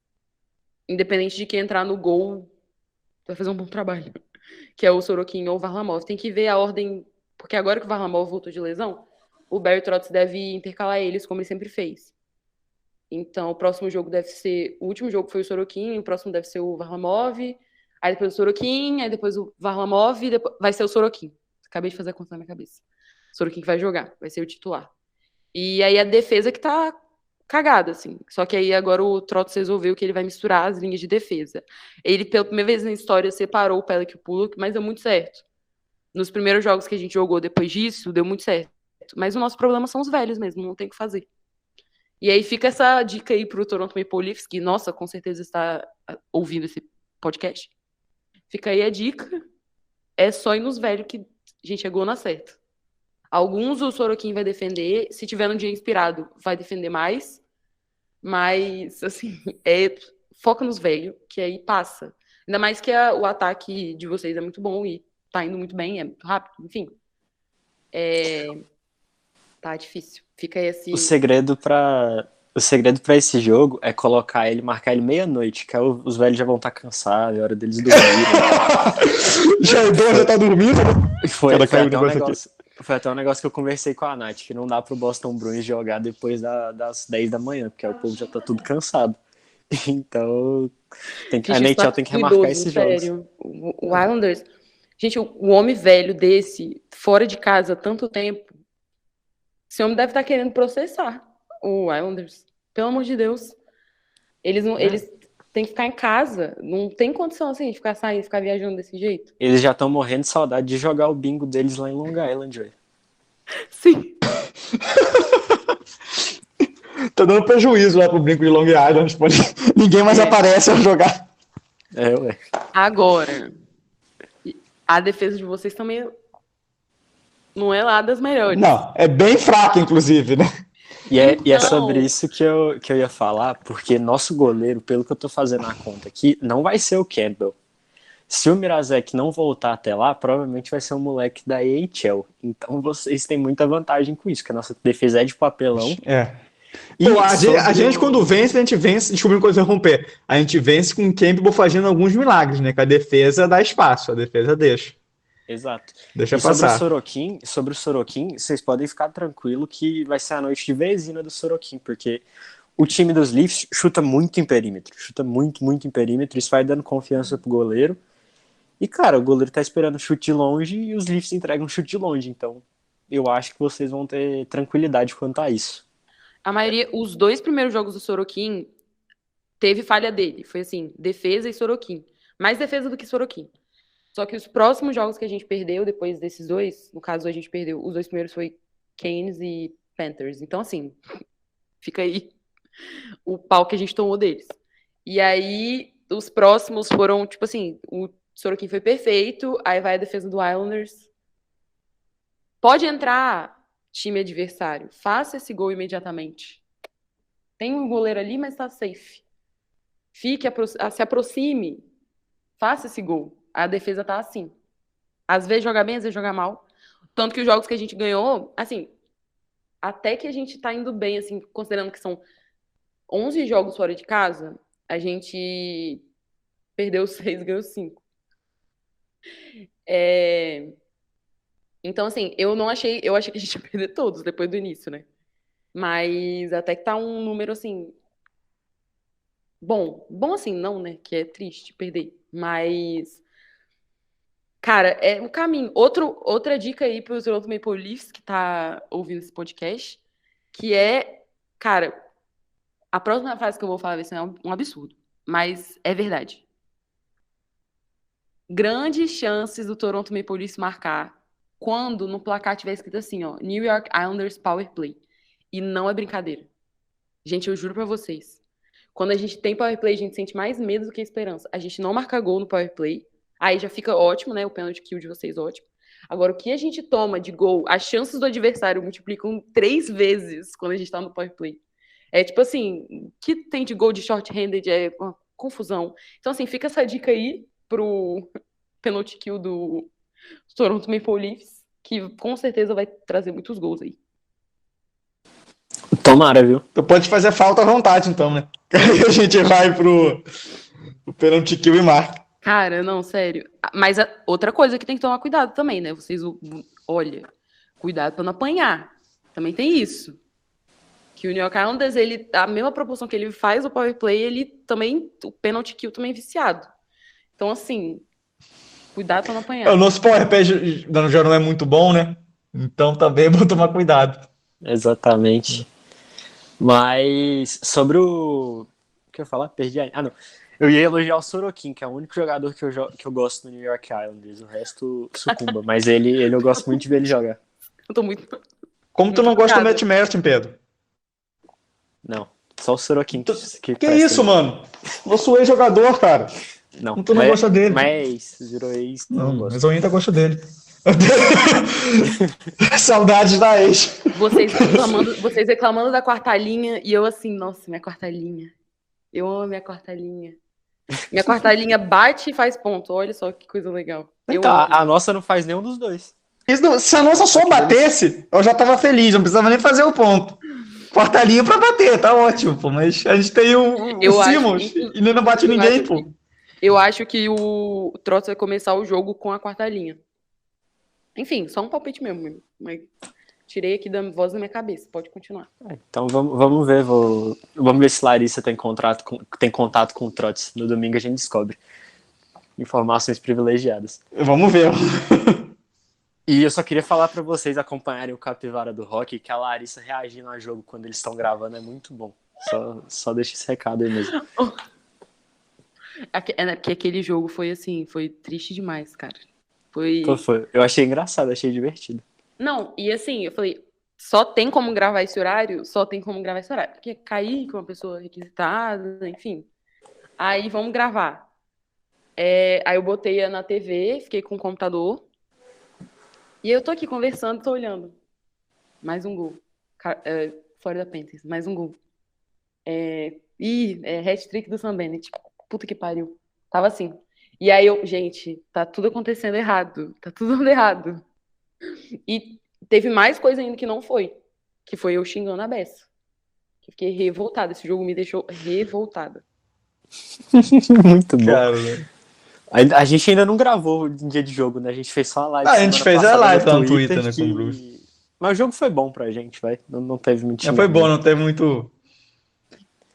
independente de quem entrar no gol, vai fazer um bom trabalho. Que é o Sorokin ou o Varlamov. Tem que ver a ordem, porque agora que o Varlamov voltou de lesão, o Barry Trotz deve intercalar eles, como ele sempre fez. Então, o próximo jogo deve ser... O último jogo foi o Sorokin, o próximo deve ser o Varlamov, aí depois o Sorokin, aí depois o Varlamov, e depois vai ser o Sorokin. Acabei de fazer a conta na minha cabeça. O Sorokin que vai jogar, vai ser o titular. E aí a defesa que tá cagada, assim. Só que aí agora o Trotz resolveu que ele vai misturar as linhas de defesa. Ele, pela primeira vez na história, separou o Pelech e o Pulak, mas deu muito certo. Nos primeiros jogos que a gente jogou depois disso, deu muito certo. Mas o nosso problema são os velhos mesmo, não tem o que fazer. E aí fica essa dica aí pro Toronto Maple Leafs, que, nossa, com certeza está ouvindo esse podcast. Fica aí a dica. É só ir nos velhos que a gente chegou na certa. Alguns o Sorokin vai defender. Se tiver um dia inspirado, vai defender mais. Mas, assim, foca nos velhos, que aí passa. Ainda mais que o ataque de vocês é muito bom e tá indo muito bem, é muito rápido, enfim. Tá difícil. Fica aí esse... O segredo pra esse jogo é marcar ele meia-noite, que aí os velhos já vão estar cansados, é hora deles dormirem. Já tá dormindo? Foi até um negócio que eu conversei com a Nath, que não dá pro Boston Bruins jogar depois das 10 da manhã, porque aí o povo já tá tudo cansado. Então, a NHL tem que remarcar esses jogos. O Islanders... Gente, o homem velho desse, fora de casa há tanto tempo, esse homem deve estar querendo processar o Islanders. Pelo amor de Deus. Eles tem que ficar em casa. Não tem condição, assim, de ficar saindo, ficar viajando desse jeito. Eles já estão morrendo de saudade de jogar o bingo deles lá em Long Island, velho. Sim. Tá dando prejuízo lá pro brinco de Long Island. Ninguém mais aparece a jogar. Ué. Agora, a defesa de vocês também não é lá das melhores. Não, é bem fraca, inclusive, né? E é Não. sobre isso que eu ia falar, porque nosso goleiro, pelo que eu tô fazendo a conta aqui, não vai ser o Campbell. Se o Mirazek não voltar até lá, provavelmente vai ser um moleque da AHL. Então vocês têm muita vantagem com isso, que a nossa defesa é de papelão. É. E Pô, a sobre gente, quando vence, a gente vence, descobrindo coisa romper. A gente vence com o Campbell fazendo alguns milagres, né? Que a defesa dá espaço, a defesa deixa. Exato. Deixa E passar. sobre o Sorokin, vocês podem ficar tranquilo que vai ser a noite de vezina do Sorokin, porque o time dos Leafs chuta muito em perímetro, muito em perímetro, isso vai dando confiança pro goleiro. E, cara, o goleiro tá esperando chute de longe e os Leafs entregam chute de longe, então eu acho que vocês vão ter tranquilidade quanto a isso. A maioria, os 2 primeiros jogos do Sorokin teve falha dele. Foi assim, defesa e Sorokin. Mais defesa do que Sorokin. Só que os próximos jogos que a gente perdeu, depois desses 2, no caso a gente perdeu, os 2 primeiros foi Canes e Panthers. Então, assim, fica aí o pau que a gente tomou deles. E aí, os próximos foram, tipo assim, o Sorokin foi perfeito, aí vai a defesa do Islanders. Pode entrar time adversário, faça esse gol imediatamente. Tem um goleiro ali, mas tá safe. Se aproxime, faça esse gol. A defesa tá assim. Às vezes joga bem, às vezes joga mal. Tanto que os jogos que a gente ganhou, assim, até que a gente tá indo bem, assim, considerando que são 11 jogos fora de casa, a gente perdeu 6, ganhou 5. Então, assim, eu achei que a gente ia perder todos depois do início, né? Mas até que tá um número, assim, bom. Bom assim, não, né? Que é triste perder. Mas, cara, é um caminho. Outra dica aí para o Toronto Maple Leafs que tá ouvindo esse podcast, que é, cara, a próxima frase que eu vou falar vai ser um absurdo, mas é verdade. Grandes chances do Toronto Maple Leafs marcar quando no placar tiver escrito assim, ó, New York Islanders Power Play. E não é brincadeira. Gente, eu juro pra vocês. Quando a gente tem power play, a gente sente mais medo do que esperança. A gente não marca gol no power play, aí já fica ótimo, né? O penalty kill de vocês, ótimo. Agora, o que a gente toma de gol, as chances do adversário multiplicam 3 vezes quando a gente tá no power play. É tipo assim, o que tem de gol de short-handed é uma confusão. Então, assim, fica essa dica aí pro penalty kill do Toronto Maple Leafs, que com certeza vai trazer muitos gols aí. Tomara, viu? Tu pode fazer falta à vontade, então, né? Aí a gente vai pro pênalti kill e marca. Cara, não, sério. Mas outra coisa que tem que tomar cuidado também, né? Vocês, olha, cuidado pra não apanhar. Também tem isso. Que o New York Islanders, ele, a mesma proporção que ele faz o power play, ele também, o penalty kill também é viciado. Então, assim, cuidado pra não apanhar. O nosso power play já não é muito bom, né? Então também é bom tomar cuidado. Exatamente. Mas sobre o... O que eu ia falar? Perdi a... Ah, não. Eu ia elogiar o Sorokin, que é o único jogador que eu gosto no New York Islanders. O resto sucumba. Mas ele eu gosto muito de ver ele jogar. Eu tô muito... Como tu não gosta do Matt Martin, Pedro? Não, só o Sorokin. Que isso, mano? Nosso ex-jogador, cara. Não, Tu não gosta dele. Mas virou ex, não gosto. Mas eu ainda gosto dele. Saudades da ex. Vocês reclamando da quarta linha e eu assim, nossa, minha quarta linha. Eu amo minha quarta linha. Minha quarta linha bate e faz ponto. Olha só que coisa legal. Então, a nossa não faz nenhum dos dois. Se a nossa só batesse, eu já tava feliz, não precisava nem fazer o ponto. Quarta linha pra bater, tá ótimo, pô. Mas a gente tem o Simmons e não bate ninguém, pô. Eu acho que o Trotz vai começar o jogo com a quarta linha. Enfim, só um palpite mesmo. Mas tirei aqui da voz da minha cabeça. Pode continuar. Então vamos ver. Vamos ver se Larissa tem contato com o Trotz. No domingo a gente descobre. Informações privilegiadas. Vamos ver. E eu só queria falar pra vocês acompanharem o Capivara do Rock, que a Larissa reagindo a jogo quando eles estão gravando é muito bom. Só deixa esse recado aí mesmo. Porque aquele jogo foi assim, foi triste demais, cara. Foi. Pô, foi. Eu achei engraçado, achei divertido. Não, e assim, eu falei, só tem como gravar esse horário? Só tem como gravar esse horário. Porque caí com uma pessoa requisitada, enfim. Aí vamos gravar. Aí eu botei na TV, fiquei com o computador. E eu tô aqui conversando, tô olhando. Mais um gol. Florida Panthers, mais um gol. Hat-trick do Sam Bennett. Puta que pariu. Tava assim. E aí gente, tá tudo acontecendo errado. Tá tudo dando errado. E teve mais coisa ainda que não foi. Que foi eu xingando a Bessa. Que fiquei revoltada. Esse jogo me deixou revoltada. Muito bom. Cara, né? A gente ainda não gravou em dia de jogo, né? A gente fez só a live. A gente semana fez a passada live lá no Twitter, né, com o Bruce. Mas o jogo foi bom pra gente, vai. Não teve mentira. Foi bom, não teve muito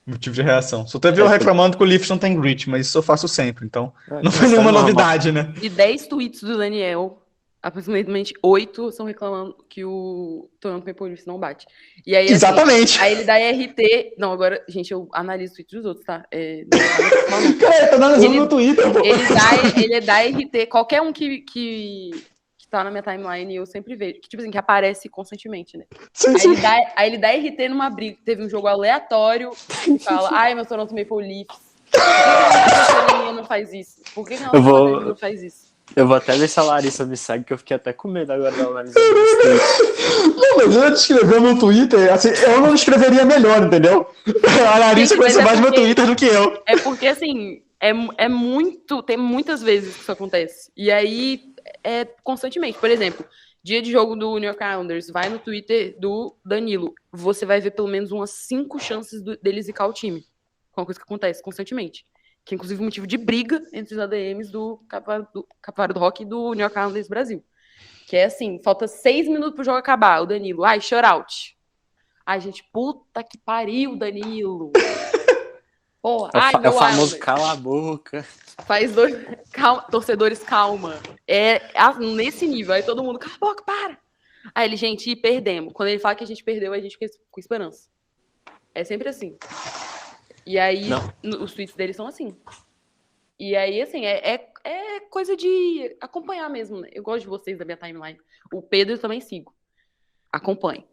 motivo de reação. Só teve eu reclamando que o Leafs não tem grit, mas isso eu faço sempre, então não foi nenhuma novidade, né? De 10 tweets do Daniel, aproximadamente 8 estão reclamando que o Toronto Maple Leafs não bate. E aí, exatamente. Assim, aí ele dá RT. Não, agora, gente, eu analiso os tweets dos outros, tá? Cara, eu tô analisando no Twitter, pô. Ele dá RT. Qualquer um que tá na minha timeline, eu sempre vejo. Que, tipo assim, que aparece constantemente, né? Sim. Aí ele dá RT numa briga. Teve um jogo aleatório e fala, ai, meu Toronto Maple Leafs. Por que a não faz isso? Por que a não faz isso? Eu vou até ver se a Larissa me segue, que eu fiquei até com medo agora da analisando os tweets. Não, mas antes de escrever no Twitter, assim, eu não escreveria melhor, entendeu? A Larissa conhece mais meu Twitter do que eu. É porque, assim, tem muitas vezes que isso acontece. E aí, constantemente. Por exemplo, dia de jogo do New York Islanders, vai no Twitter do Danilo. Você vai ver pelo menos umas 5 chances dele zicar o time. É uma coisa que acontece constantemente. Que é, inclusive, motivo de briga entre os ADMs do Capivari do Rock e do New York Islanders Brasil. Que é assim, falta 6 minutos pro jogo acabar. O Danilo, shutout. Ai, gente, puta que pariu, Danilo. Porra, é o famoso cala a boca. Faz dois... Calma, torcedores, calma. Nesse nível. Aí todo mundo, cala a boca, para. Aí ele, gente, perdemos. Quando ele fala que a gente perdeu, a gente fica com esperança. É sempre assim. E aí, os tweets deles são assim. E aí, assim, é coisa de acompanhar mesmo, né? Eu gosto de vocês da minha timeline. O Pedro eu também sigo. Acompanhe.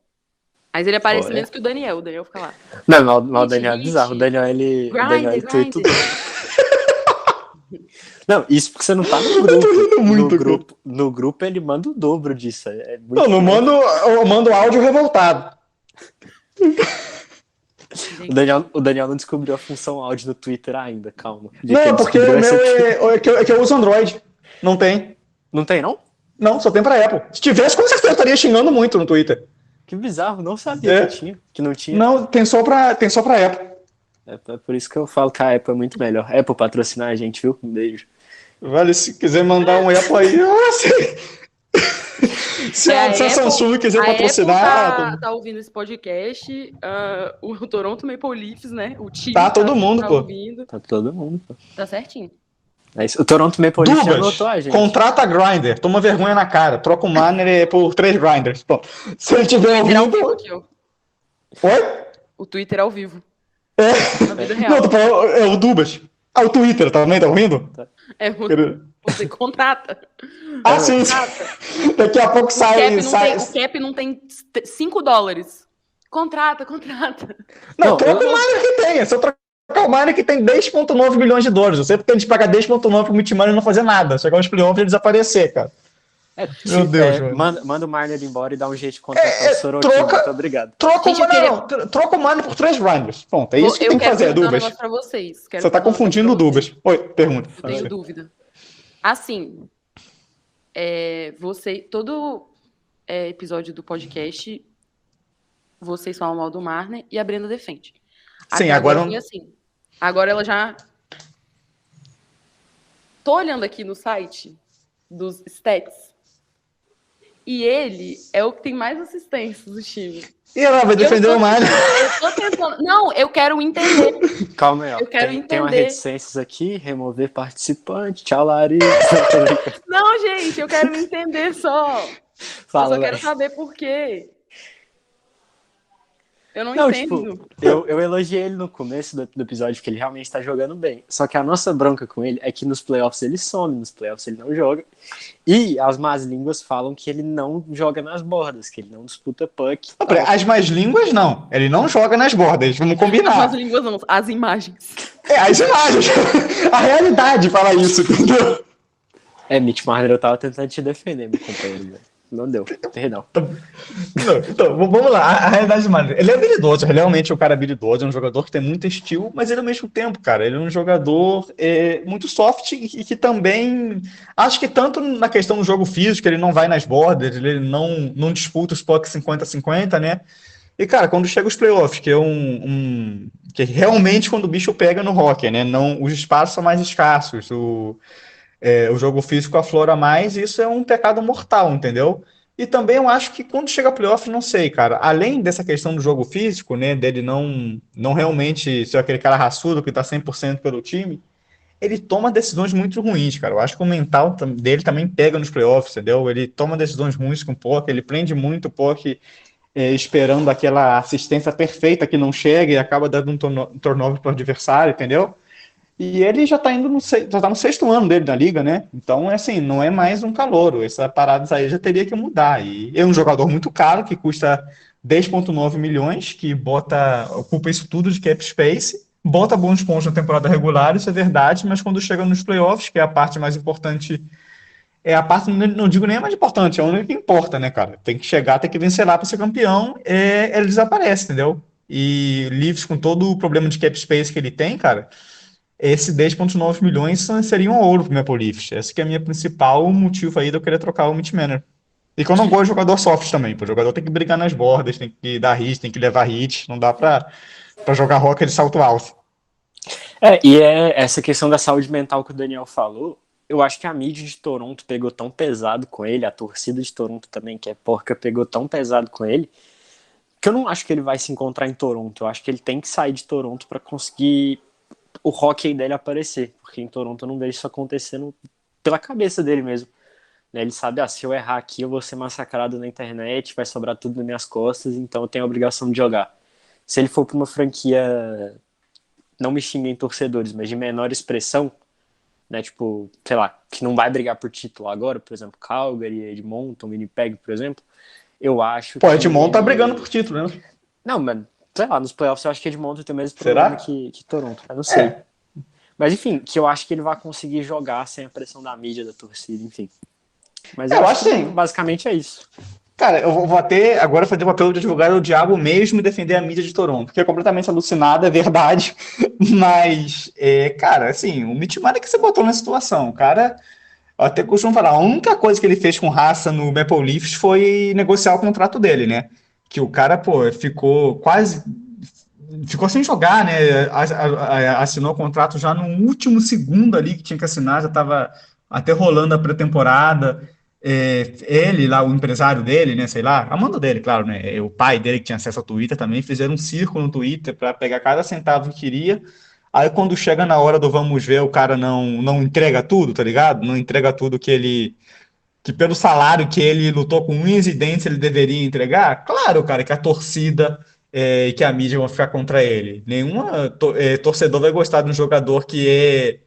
Mas ele aparece menos que o Daniel. O Daniel fica lá. Não, o Daniel é bizarro. O Daniel, ele tweet tudo. Não, isso porque você não tá no grupo. No grupo ele manda o dobro disso. Eu mando áudio revoltado. O Daniel não descobriu a função áudio no Twitter ainda, calma. Não, porque o meu é que eu uso Android. Não tem. Não tem, não? Não, só tem pra Apple. Se tivesse, com certeza eu estaria xingando muito no Twitter. Que bizarro, não sabia que não tinha. Não, tem só pra Apple. É por isso que eu falo que a Apple é muito melhor. Apple patrocinar a gente, viu? Um beijo. Vale, se quiser mandar um Apple aí, se a Samsung quiser patrocinar. Tá ouvindo esse podcast, o Toronto Maple Leafs, né? O time tá todo mundo, pô. Ouvindo. Tá todo mundo, pô. Tá certinho. É isso. O Toronto Maple Leafs já anotou a gente. Contrata a Grindr, toma vergonha na cara, troca o Marner por 3 Grinders. Bom, se ele tiver ouvindo. Oi? O Twitter ao vivo. Na vida real. Não, é o Dubas. O Twitter também tá ouvindo? Você contrata. Sim. Daqui a pouco sai. O cap não tem $5. Contrata. Não, troca o Miner que tem. Se eu trocar o Miner que tem 10,9 milhões de dólares. Você tem que pagar 10,9 pro Multiminer e não fazer nada. Chegar nos playoffs e ele desaparecer, cara. Meu Deus, manda o Marner embora e dá um jeito de contratar o Sorokin. Muito obrigado. Troca o Marner por 3 Grinders. Ponto. É isso que tem que fazer, Dubas. Você tá confundindo o Dubas. Oi, pergunta. Eu tenho dúvida. Assim, todo episódio do podcast, vocês falam mal do Marner e a Brenda defende. Sim, agora não. Assim, agora ela já. Tô olhando aqui no site dos stats. E ele é o que tem mais assistências do time. E ela vai defender o Marner. Eu tô tentando. Não, eu quero entender. Calma aí, ó. Eu quero entender. Tem uma reticências aqui, remover participante. Tchau, Larissa. Não, gente, eu quero entender só. Fala, eu só quero saber por quê. Eu não Não, entendo. tipo, eu elogiei ele no começo do episódio, porque ele realmente tá jogando bem. Só que a nossa bronca com ele é que nos playoffs ele some, nos playoffs ele não joga. E as más línguas falam que ele não joga nas bordas, que ele não disputa puck. Não, peraí, as más línguas, não. Ele não joga nas bordas, vamos As combinar. línguas não, as imagens. As imagens. A realidade fala isso, entendeu? Mitch Marner, eu tava tentando te defender, meu companheiro, velho. Não deu, perdão. Então, vamos lá. A realidade, mano, ele é habilidoso, realmente é um cara habilidoso, é um jogador que tem muito estilo, mas ele ao mesmo tempo, cara, ele é um jogador muito soft e que também, acho que tanto na questão do jogo físico, ele não vai nas bordas, ele não disputa os pucks 50-50, né? E, cara, quando chega os playoffs, que é que realmente quando o bicho pega no hockey, né? Não, os espaços são mais escassos, o jogo físico aflora mais, e isso é um pecado mortal, entendeu? E também eu acho que quando chega a playoff, não sei, cara, além dessa questão do jogo físico, né, dele não realmente ser aquele cara raçudo que tá 100% pelo time, ele toma decisões muito ruins, cara. Eu acho que o mental dele também pega nos playoffs, entendeu? Ele toma decisões ruins com o puck, ele prende muito o puck, esperando aquela assistência perfeita que não chega e acaba dando um turnover pro adversário, entendeu? E ele já tá indo já tá no 6º ano dele na liga, né? Então, assim, não é mais um calouro. Essa parada aí já teria que mudar. E é um jogador muito caro, que custa 10,9 milhões, que ocupa isso tudo de cap space, bota bons pontos na temporada regular, isso é verdade, mas quando chega nos playoffs, que é a parte mais importante, não digo nem a mais importante, é a única que importa, né, cara? Tem que chegar, tem que vencer lá para ser campeão, ele desaparece, entendeu? E Leafs, com todo o problema de cap space que ele tem, cara, esse 10,9 milhões seria um ouro pro Maple Leafs. Esse que é a minha principal motivo aí de eu querer trocar o Mitch Marner. E que eu não gosto de jogador soft também, pô. O jogador tem que brigar nas bordas, tem que dar hit, tem que levar hit, não dá pra jogar rock de salto alto. E essa questão da saúde mental que o Daniel falou, eu acho que a mídia de Toronto pegou tão pesado com ele, a torcida de Toronto também, que é porca, pegou tão pesado com ele, que eu não acho que ele vai se encontrar em Toronto. Eu acho que ele tem que sair de Toronto pra conseguir o hockey dele aparecer, porque em Toronto eu não vejo isso acontecendo pela cabeça dele mesmo. Ele sabe, se eu errar aqui eu vou ser massacrado na internet, vai sobrar tudo nas minhas costas, então eu tenho a obrigação de jogar. Se ele for para uma franquia, não me xinguem torcedores, mas de menor expressão, né, tipo, sei lá, que não vai brigar por título agora, por exemplo, Calgary, Edmonton, Winnipeg, por exemplo, eu acho que... Edmonton tá brigando por título, né? Não, mano, sei lá, nos playoffs eu acho que Edmonton tem o mesmo problema que Toronto, eu não sei. Mas enfim, que eu acho que ele vai conseguir jogar sem a pressão da mídia, da torcida, enfim. Mas eu acho que sim. Basicamente é isso. Cara, eu vou até agora fazer o papel de advogado do diabo mesmo e defender a mídia de Toronto, que é completamente alucinada, é verdade, mas, cara, assim, o Mitch Marner que você botou na situação, o cara, eu até costumo falar, a única coisa que ele fez com raça no Maple Leafs foi negociar o contrato dele, né, que o cara, ficou sem jogar, né, assinou o contrato já no último segundo ali que tinha que assinar, já estava até rolando a pré-temporada. Ele lá, o empresário dele, né, sei lá, a mando dele, claro, né, o pai dele que tinha acesso ao Twitter também, fizeram um círculo no Twitter para pegar cada centavo que queria. Aí quando chega na hora do vamos ver, o cara não entrega tudo, tá ligado? Não entrega tudo que pelo salário que ele lutou com unhas e dentes ele deveria entregar. Claro, cara, que a torcida e que a mídia vão ficar contra ele. Torcedor vai gostar de um jogador que é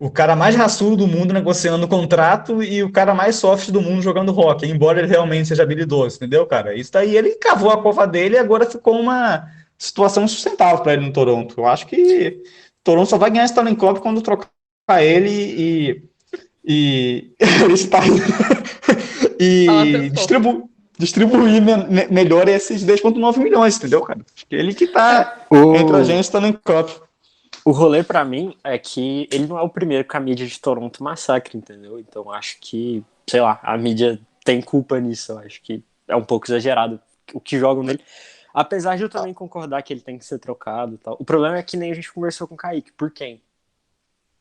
o cara mais raçudo do mundo negociando contrato e o cara mais soft do mundo jogando rock, embora ele realmente seja habilidoso, entendeu, cara? Isso daí ele cavou a cova dele e agora ficou uma situação insustentável para ele no Toronto. Eu acho que Toronto só vai ganhar Stanley Cup quando trocar ele e distribuir melhor esses 10,9 milhões, entendeu, cara? Acho que ele que tá entre a gente Stanley Cup. O rolê pra mim é que ele não é o primeiro que a mídia de Toronto massacra, entendeu? Então acho que, sei lá, a mídia tem culpa nisso. Eu acho que é um pouco exagerado o que jogam nele. Apesar de eu também concordar que ele tem que ser trocado e tal. O problema é que nem a gente conversou com o Kaique. Por quem?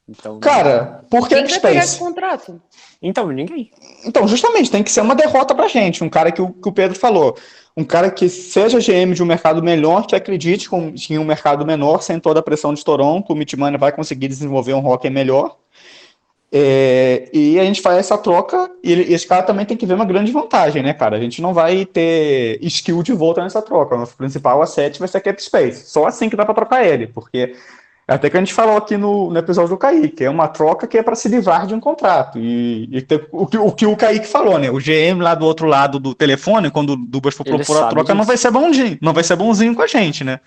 Então, cara, por que quem vai pegar esse contrato? Então, ninguém. Então, justamente, tem que ser uma derrota pra gente. Um cara que o Pedro falou. Um cara que seja GM de um mercado melhor, que acredite em um mercado menor, sem toda a pressão de Toronto. O Mitch Marner vai conseguir desenvolver um hockey melhor. E a gente faz essa troca e esse cara também tem que ver uma grande vantagem, né, cara? A gente não vai ter skill de volta nessa troca. O nosso principal asset vai ser cap space. Só assim que dá pra trocar ele, porque até que a gente falou aqui no episódio do Kaique, é uma troca que é para se livrar de um contrato. O que o Kaique falou, né? O GM lá do outro lado do telefone, quando o Dubas for Ele propor a sabe troca, não disso. vai ser bonzinho, não vai ser bonzinho com a gente, né?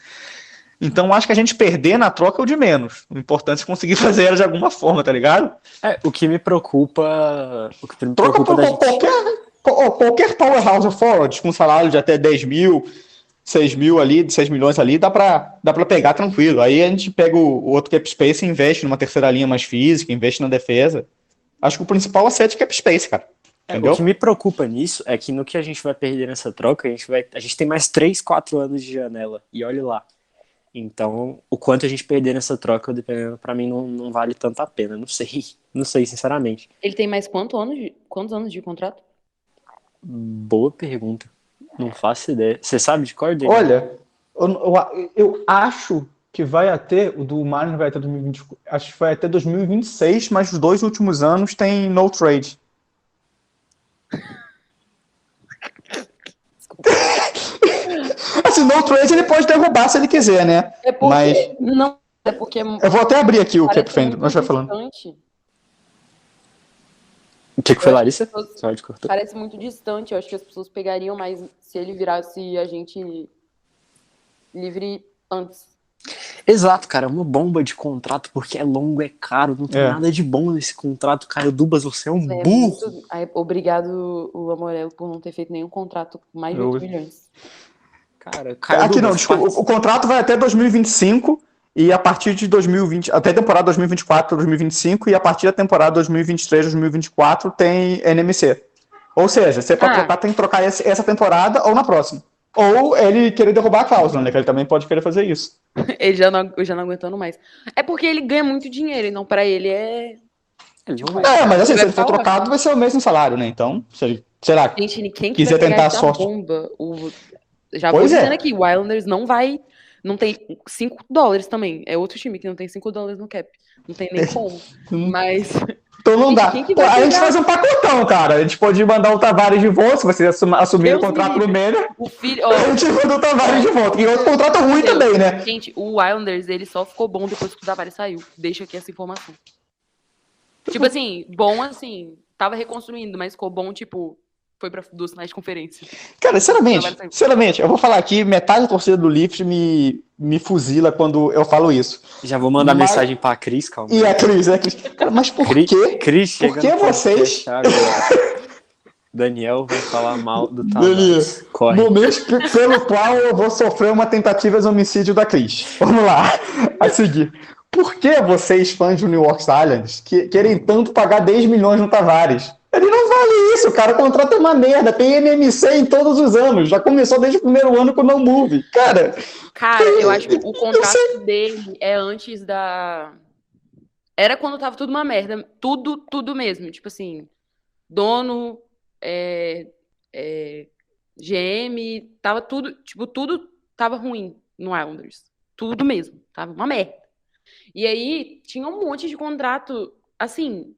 Então acho que a gente perder na troca é o de menos. O importante é conseguir fazer ela de alguma forma, tá ligado? O que me preocupa. O que me Troca preocupa por da gente. qualquer powerhouse forward com salário de até 10 mil, 6 mil ali, 6 milhões ali, dá pra pegar tranquilo. Aí a gente pega o outro cap space e investe numa terceira linha mais física, investe na defesa. Acho que o principal asset é cap space, cara. O Entendeu? que me preocupa nisso é que no que a gente vai perder nessa troca, a gente tem mais 3, 4 anos de janela. E olha lá. Então, o quanto a gente perder nessa troca, dependendo, pra mim não vale tanto a pena. Não sei. Não sei, sinceramente. Ele tem mais quantos anos de contrato? Boa pergunta. Não faço ideia. Você sabe de cor dele? Olha, eu acho que vai até, o do Marlins vai até 2020, acho que vai até 2026, mas os 2 últimos anos tem no trade. Assim, no trade ele pode derrubar se ele quiser, né? É porque. Mas Não, é porque. eu vou até abrir aqui o Parece cap friend, muito nós vai falando. distante. O que foi, Eu acho Larissa? que as pessoas- Sorry de cortar. Parece muito distante. Eu acho que as pessoas pegariam mais se ele virasse a gente livre antes. Exato, cara. É uma bomba de contrato, porque é longo, é caro, não tem É. nada de bom nesse contrato. Cara, o Dubas, você é um É burro. muito- Obrigado, o Amorello, por não ter feito nenhum contrato com mais de 8 milhões. Cara, Aqui não, desculpa, o contrato vai até 2025 e a partir de 2020, até a temporada 2024, 2025 e a partir da temporada 2023, 2024 tem NMC. Ou seja, você para trocar tem que trocar essa temporada ou na próxima. Ou ele querer derrubar a cláusula, né? Que ele também pode querer fazer isso. Ele já não aguentando mais. É porque ele ganha muito dinheiro, então pra ele é. Mas assim, se Vai ele for falar. trocado, vai ser o mesmo salário, né? Então, se ele, sei lá, Gente, quem quiser vai pegar tentar a essa sorte. bomba? Já Pois vou é. dizendo aqui, o Islanders não vai. Não tem $5 também. É outro time que não tem $5 no cap. Não tem nem como. Mas. Então não Gente, dá. quem que vai A gente pegar? faz um pacotão, cara. A gente pode mandar o Tavares de volta, se você assumir Deus o contrato me no livre. meio. O filho. A gente manda o Tavares de volta. E outro contrato ruim Deus. também, né? Gente, o Islanders, ele só ficou bom depois que o Tavares saiu. Deixa aqui essa informação. Tipo assim, bom assim, tava reconstruindo, mas ficou bom, tipo, foi pra 2 finais de conferência. Cara, sinceramente, eu vou falar aqui, metade da torcida do Leafs me fuzila quando eu falo isso. Já vou mandar Mas- mensagem pra Cris, calma. E a Cris. Cara, mas por quê? Cris, Por chega que no vocês- podcast agora. Daniel vai falar mal do Tavares. Corre. Momento pelo qual eu vou sofrer uma tentativa de homicídio da Cris. Vamos lá, a seguir. Por que vocês, fãs do New York Islanders, querem tanto pagar 10 milhões no Tavares? Ele não vale isso, cara. O contrato é uma merda. Tem NMC em todos os anos. Já começou desde o primeiro ano com o No Move. Cara, Eu acho que o contrato dele é antes da. Era quando tava tudo uma merda. Tudo mesmo. Tipo assim, dono, GM, tava tudo. Tipo, tudo tava ruim no Islanders. Tudo mesmo. Tava uma merda. E aí, tinha um monte de contrato, assim,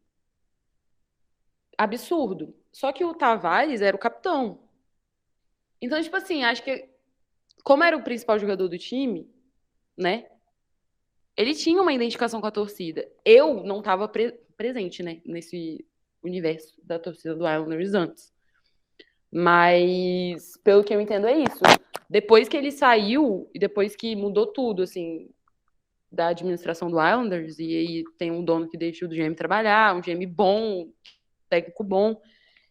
absurdo. Só que o Tavares era o capitão. Então, tipo assim, acho que como era o principal jogador do time, né? Ele tinha uma identificação com a torcida. Eu não estava presente, né? Nesse universo da torcida do Islanders antes. Mas, pelo que eu entendo, é isso. Depois que ele saiu, e depois que mudou tudo, assim, da administração do Islanders, e aí tem um dono que deixa o GM trabalhar, um GM bom, técnico bom,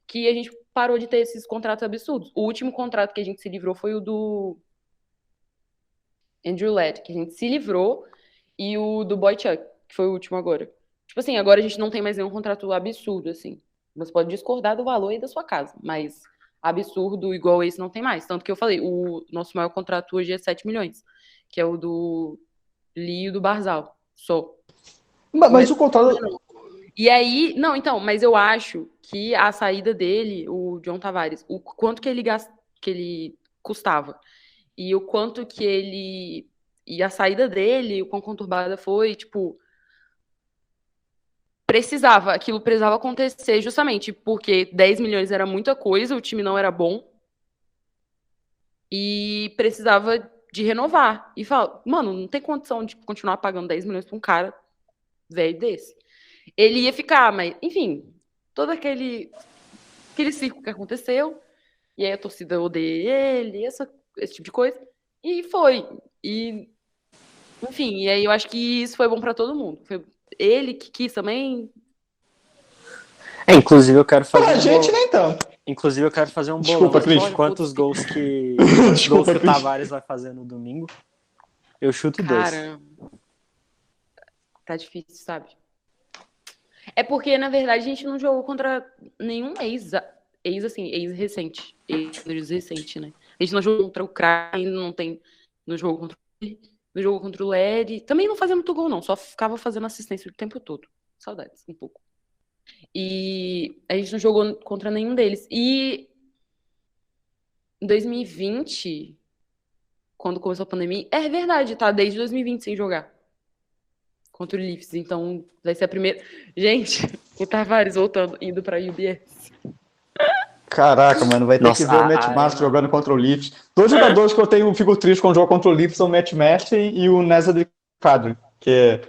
que a gente parou de ter esses contratos absurdos. O último contrato que a gente se livrou foi o do Andrew Ladd, que a gente se livrou, e o do Boychuk, que foi o último agora. Tipo assim, agora a gente não tem mais nenhum contrato absurdo, assim. Você pode discordar do valor aí da sua casa, mas absurdo igual esse não tem mais. Tanto que eu falei, o nosso maior contrato hoje é 7 milhões, que é o do Lee e do Barzal, só. mas o contrato... E aí, não, então, mas eu acho que a saída dele, o John Tavares, o quanto que ele custava e o quanto que ele... E a saída dele, o quão conturbada foi, tipo... aquilo precisava acontecer justamente porque 10 milhões era muita coisa, o time não era bom e precisava de renovar. E fala, mano, não tem condição de continuar pagando 10 milhões pra um cara velho desse. Ele ia ficar, mas, enfim, todo aquele circo que aconteceu, e aí a torcida odeia ele, esse tipo de coisa, e foi. E, enfim, e aí eu acho que isso foi bom pra todo mundo. Foi ele que quis também. Inclusive eu quero fazer A gente nem tanto. Inclusive eu quero fazer um Desculpa, bolão Cris. de quantos gols que Desculpa, o Cris. Tavares vai fazer no domingo. Eu chuto 2. Cara, tá difícil, sabe? É porque, na verdade, a gente não jogou contra nenhum ex-recente. Ex-recente, né? A gente não jogou contra o Kraken, não tem. Não jogou contra o Led. Também não fazia muito gol, não. Só ficava fazendo assistência o tempo todo. Saudades, um pouco. E a gente não jogou contra nenhum deles. E em 2020, quando começou a pandemia, é verdade, tá desde 2020 sem jogar contra o Leafs. Então vai ser a primeira. Gente, o Tavares voltando, indo pra UBS. Caraca, mano, vai ter Nossa, que ver o Matt Martin jogando contra o Leafs. 2 jogadores que eu fico triste quando jogo contra o Leafs são o Matt Martin e o Nazar Kadri, que é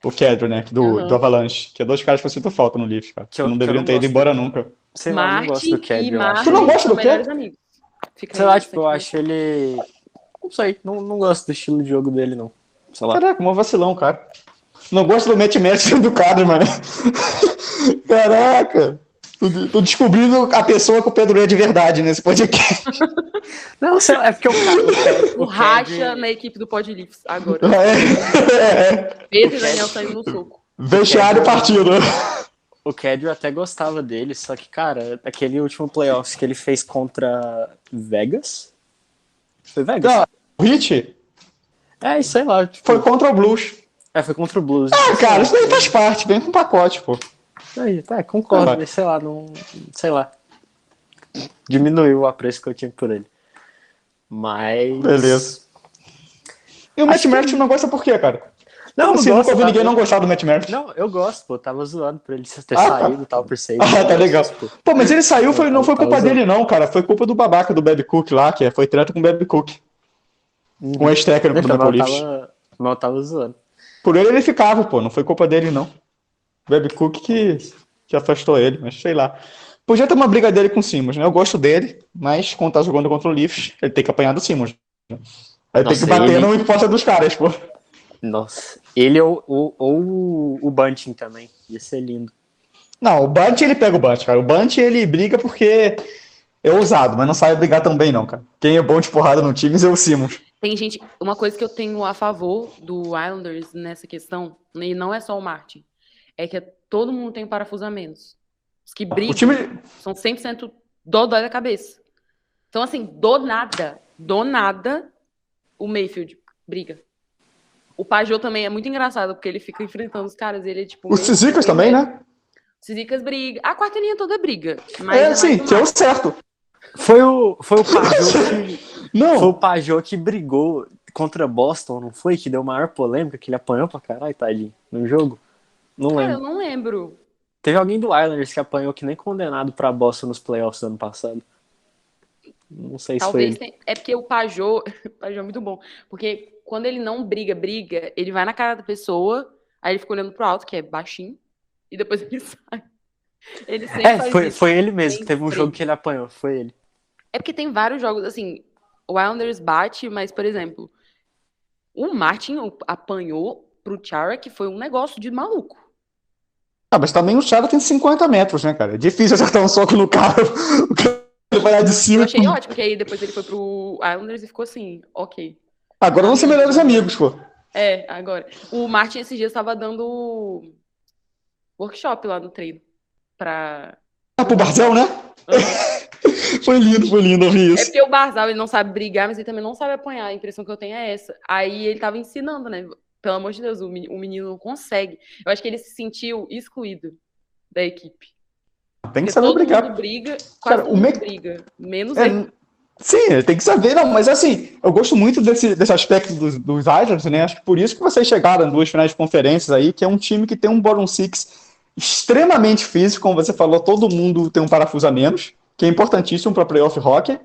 o Kedro, né, do Avalanche, que é 2 caras que eu sinto falta no Leafs, cara. Que não deveriam ter ido embora nunca. Sei lá, eu não gosto do Kedro, eu acho. Tu não gosta do melhores amigos. Sei lá, tipo, eu acho ele... Não sei, não gosto do estilo de jogo dele, não. Sei lá. Caraca, um vacilão, cara. Não gosto do Matt Martin e do Kadri, mano. Caraca. Tô descobrindo a pessoa que o Pedro é de verdade nesse podcast. Não, sei lá, é porque o racha na equipe do Pod Leafs agora. Pedro e Daniel saindo no soco. Vestiário partido. O Kedro até gostava dele, só que, cara, aquele último playoffs que ele fez contra Vegas? Foi Vegas? Não, o Hit Sei lá. Tipo, foi contra o Blues. foi contra o Blues. Cara, isso daí faz parte, vem com pacote, pô. Aí, concordo, mas sei lá, não. Sei lá. Diminuiu o apreço que eu tinha por ele. Mas. Beleza. E o Matt Martin não gosta por quê, cara? Não, assim, nunca ouvi ninguém não gostar do Matt Martin. Não, eu gosto, pô. Tava zoando pra ele ter saído e tal, por ser. Tá legal. Pô, mas ele saiu, não foi culpa dele, não, cara. Foi culpa do babaca do Baby Cook lá, que foi treta com o Baby Cook. Um ex-técnico do Maple Leafs. Mas eu tava zoando. Por ele ficava, pô. Não foi culpa dele, não. O Baby Cook que afastou ele, mas sei lá. Podia ter uma briga dele com o Simmons, né? Eu gosto dele, mas quando tá jogando contra o Leafs, ele tem que apanhar do Simmons. Aí tem que bater no importa dos caras, pô. Nossa, ele ou o Bunting também. Ia ser lindo. Não, o Bunting, ele pega o Bunting, cara. O Bunting, ele briga porque é ousado, mas não sabe brigar tão bem, não, cara. Quem é bom de porrada no time é o Simmons. Tem gente... Uma coisa que eu tenho a favor do Islanders nessa questão, e não é só o Martin, é que todo mundo tem um parafuso a menos. Os que brigam são 100% dói da cabeça. Então, assim, do nada, o Mayfield briga. O Pajot também é muito engraçado, porque ele fica enfrentando os caras, ele é tipo... O Cizicas também, né? O Cizicas briga. A quarta-linha toda briga. Mas sim, que é o certo. Foi o Pajot que... Não. Foi o Pajot que brigou contra Boston, não foi? Que deu maior polêmica, que ele apanhou pra caralho, tadinho, no jogo. Não lembro. Eu não lembro. Teve alguém do Islanders que apanhou que nem condenado pra Boston nos playoffs do ano passado. Não sei se foi ele. É porque o Pajot é muito bom. Porque quando ele não briga, ele vai na cara da pessoa, aí ele fica olhando pro alto, que é baixinho, e depois ele sai. Ele sempre faz isso. Foi ele mesmo. Teve um jogo que ele apanhou, foi ele. É porque tem vários jogos, assim, o Islanders bate, mas, por exemplo, o Martin apanhou pro Chara, que foi um negócio de maluco. Mas também o Chara tem 50 metros, né, cara? É difícil acertar um soco no cara. O cara vai lá de cima. Eu achei ótimo, porque aí depois ele foi pro Islanders e ficou assim, ok. Agora vão ser melhores amigos, pô. Agora. O Martin esses dias estava dando workshop lá no treino. Pro Barzal, né? Uhum. Foi lindo ouvir isso. É porque o Barzal, ele não sabe brigar, mas ele também não sabe apanhar. A impressão que eu tenho é essa. Aí ele tava ensinando, né? Pelo amor de Deus, o menino não consegue. Eu acho que ele se sentiu excluído da equipe. Tem que saber brigar. Todo mundo briga, quase todo mundo briga. Menos ele. Sim, ele tem que saber, não, mas assim, eu gosto muito desse aspecto dos Islanders, né? Acho que por isso que vocês chegaram em 2 finais de conferências aí, que é um time que tem um bottom six extremamente físico, como você falou, todo mundo tem um parafuso a menos, que é importantíssimo para playoff hockey.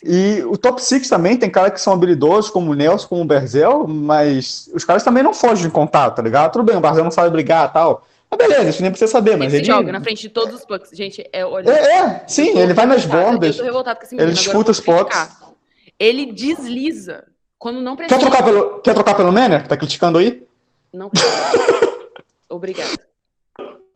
E o top 6 também tem caras que são habilidosos, como o Nelson, como o Berzel, mas os caras também não fogem de contato, tá ligado? Tudo bem, o Berzel não sabe brigar e tal. Mas beleza, isso nem precisa saber, mas Ele ele... joga na frente de todos os pucks. Gente, olha... sim, eu tô ele vai nas revoltada. bordas, Eu tô revoltada com esse ele menino. Agora eu disputa vou os pucks. criticar. Ele desliza quando não Quer precisa. trocar pelo Manner? Tá criticando aí? Não precisa. Obrigado.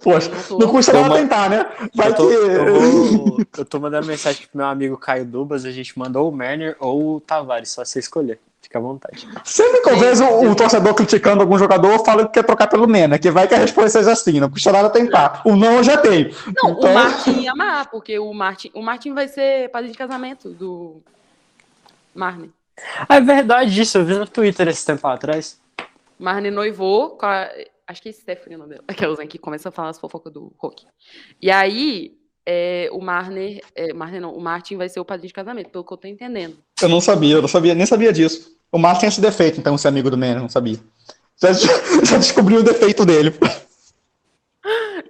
Poxa, Eu não custa nada Toma- tentar, né? Vai Eu tô mandando mensagem pro meu amigo Caio Dubas, a gente mandou o Marner ou o Tavares, só você escolher. Fica à vontade. Sempre que eu vejo um torcedor criticando algum jogador, eu falo que quer trocar pelo Manner, que vai que a resposta seja assim, não custa nada tentar. O não eu já tenho. Não, Então... o Martin ia amar, porque o Martin vai ser padrinho de casamento do Marne. Ah, é verdade isso, eu vi no Twitter esse tempo atrás. Marne noivou com a... Acho que é Stephanie o nome dela. Aquelas que começam a falar as fofocas do rock. E aí, o Martin vai ser o padrinho de casamento, pelo que eu tô entendendo. Eu não sabia, nem sabia disso. O Martin tem esse defeito, então, ser amigo do Manner, não sabia. Já descobriu o defeito dele.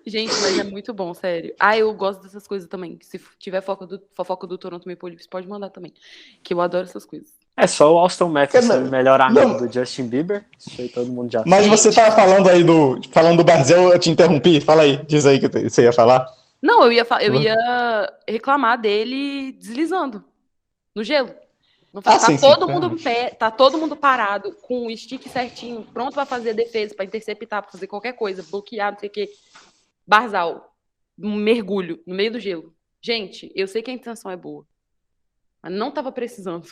Gente, mas é muito bom, sério. Eu gosto dessas coisas também. Se tiver fofoca do Toronto Maple Leafs, pode mandar também. Que eu adoro essas coisas. É só o Austin Matthews ser o melhor amigo não. do Justin Bieber. Isso aí todo mundo já Mas sabe. você tava falando aí do Berzel, eu te interrompi. Fala aí, diz aí que você ia falar. Não, eu ia reclamar dele deslizando no gelo. Não, tá sim, todo sim. mundo em pé, tá todo mundo parado, com o stick certinho, pronto pra fazer defesa, pra interceptar, pra fazer qualquer coisa, bloquear, não sei o quê. Barzal, um mergulho no meio do gelo. Gente, eu sei que a intenção é boa, mas não tava precisando.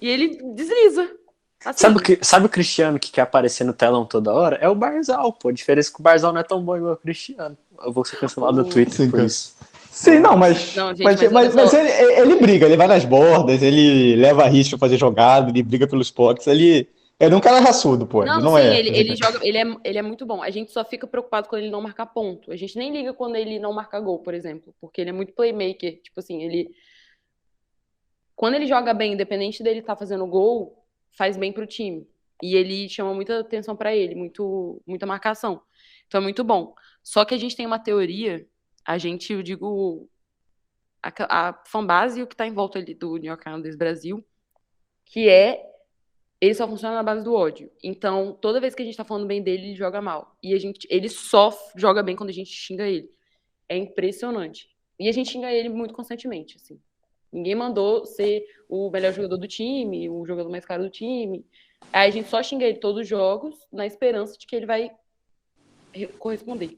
E ele desliza. Assim. Sabe o Cristiano que quer aparecer no telão toda hora? É o Barzal, pô. A diferença é que o Barzal não é tão bom igual o Cristiano. Eu vou ser cancelado do Twitter Sim, por isso. Sim, não, mas, Não, gente, mas ele briga, ele vai nas bordas, ele leva risco pra fazer jogada, ele briga pelos potes, ele é um cara raçudo, pô. Não, ele não sim, é. ele joga, ele é muito bom. A gente só fica preocupado quando ele não marca ponto. A gente nem liga quando ele não marca gol, por exemplo, porque ele é muito playmaker. Tipo assim, quando ele joga bem, independente dele estar fazendo gol, faz bem pro time. E ele chama muita atenção pra ele, muita marcação. Então é muito bom. Só que a gente tem uma teoria, eu digo, a fanbase e o que tá em volta ali do New York Islanders Brasil, que ele só funciona na base do ódio. Então, toda vez que a gente tá falando bem dele, ele joga mal. E ele só joga bem quando a gente xinga ele. É impressionante. E a gente xinga ele muito constantemente, assim. Ninguém mandou ser o melhor jogador do time, o jogador mais caro do time. Aí a gente só xinga ele todos os jogos, na esperança de que ele vai corresponder.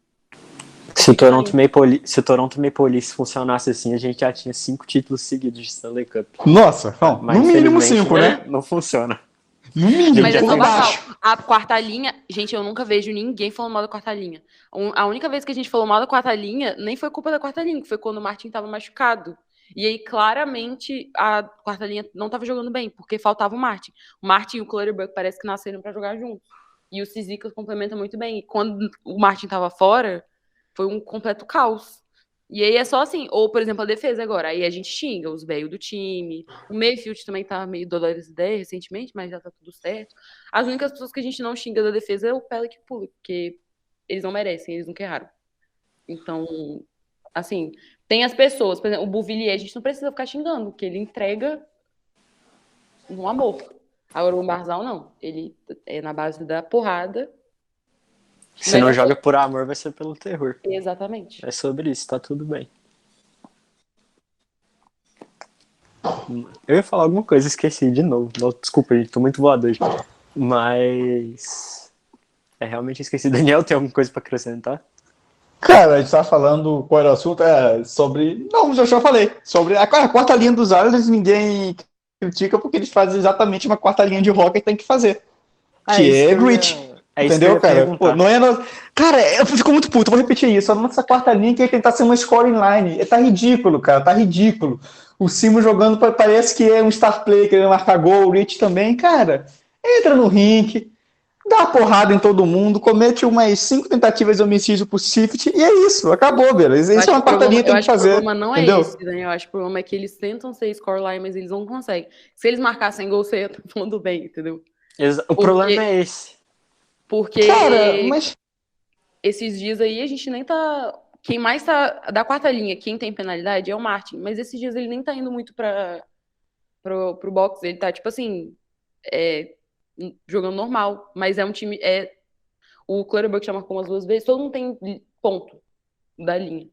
Se o Toronto Maple Leafs funcionasse assim, a gente já tinha 5 títulos seguidos de Stanley Cup. Nossa, não, Mas no mínimo infelizmente, 5, né? Não funciona. No mínimo, Mas é por só baixo. basal. A quarta linha, gente, eu nunca vejo ninguém falando mal da quarta linha. A única vez que a gente falou mal da quarta linha, nem foi culpa da quarta linha, que foi quando o Martin tava machucado. E aí, claramente, a quarta linha não tava jogando bem, porque faltava o Martin. O Martin e o Clutterbuck parece que nasceram pra jogar juntos. E o Cizikas complementa muito bem. E quando o Martin tava fora, foi um completo caos. E aí é só assim, ou, por exemplo, a defesa agora. Aí a gente xinga os velhos do time. O Mayfield também tá meio dolorido de ideia recentemente, mas já tá tudo certo. As únicas pessoas que a gente não xinga da defesa é o Pelech e o Pulick, porque eles não merecem, eles nunca erraram. Então, assim, tem as pessoas, por exemplo, o Beauvillier, a gente não precisa ficar xingando, porque ele entrega um amor. Agora o Barzal não, ele é na base da porrada. Se não joga por amor, vai ser pelo terror. Exatamente. É sobre isso, tá tudo bem. Eu ia falar alguma coisa, esqueci de novo. Desculpa, gente, tô muito voado hoje. Mas... realmente esqueci. Daniel, tem alguma coisa pra acrescentar? Cara, a gente tava falando qual era o assunto, sobre... Não, já falei. Sobre a quarta linha dos Islanders, ninguém critica porque eles fazem exatamente uma quarta linha de hockey que tem que fazer. Que é grit. Entendeu, cara? Pô, não é cara, eu fico muito puto, vou repetir isso. A nossa quarta linha que tentar ser uma scoring line. Tá ridículo, cara, tá ridículo. O Simo jogando, parece que é um star player, querendo marcar gol, o Rich também. Cara, entra no rink, dá uma porrada em todo mundo, comete umas 5 tentativas de homicídio pro Sifty e é isso, acabou, beleza. Isso é uma quarta linha que tem que fazer. O problema não entendeu? É esse, Daniel. Eu acho que o problema é que eles tentam ser scoreline, mas eles não conseguem. Se eles marcassem gol, você ia estar falando bem, entendeu? O problema é esse. Porque... Cara, mas... esses dias aí a gente nem tá. Quem mais tá. Da quarta linha, quem tem penalidade é o Martin. Mas esses dias ele nem tá indo muito pro box. Ele tá, tipo assim, é, jogando normal. Mas é um time. O Clutterbuck já marcou umas 2 vezes. Todo mundo tem ponto da linha.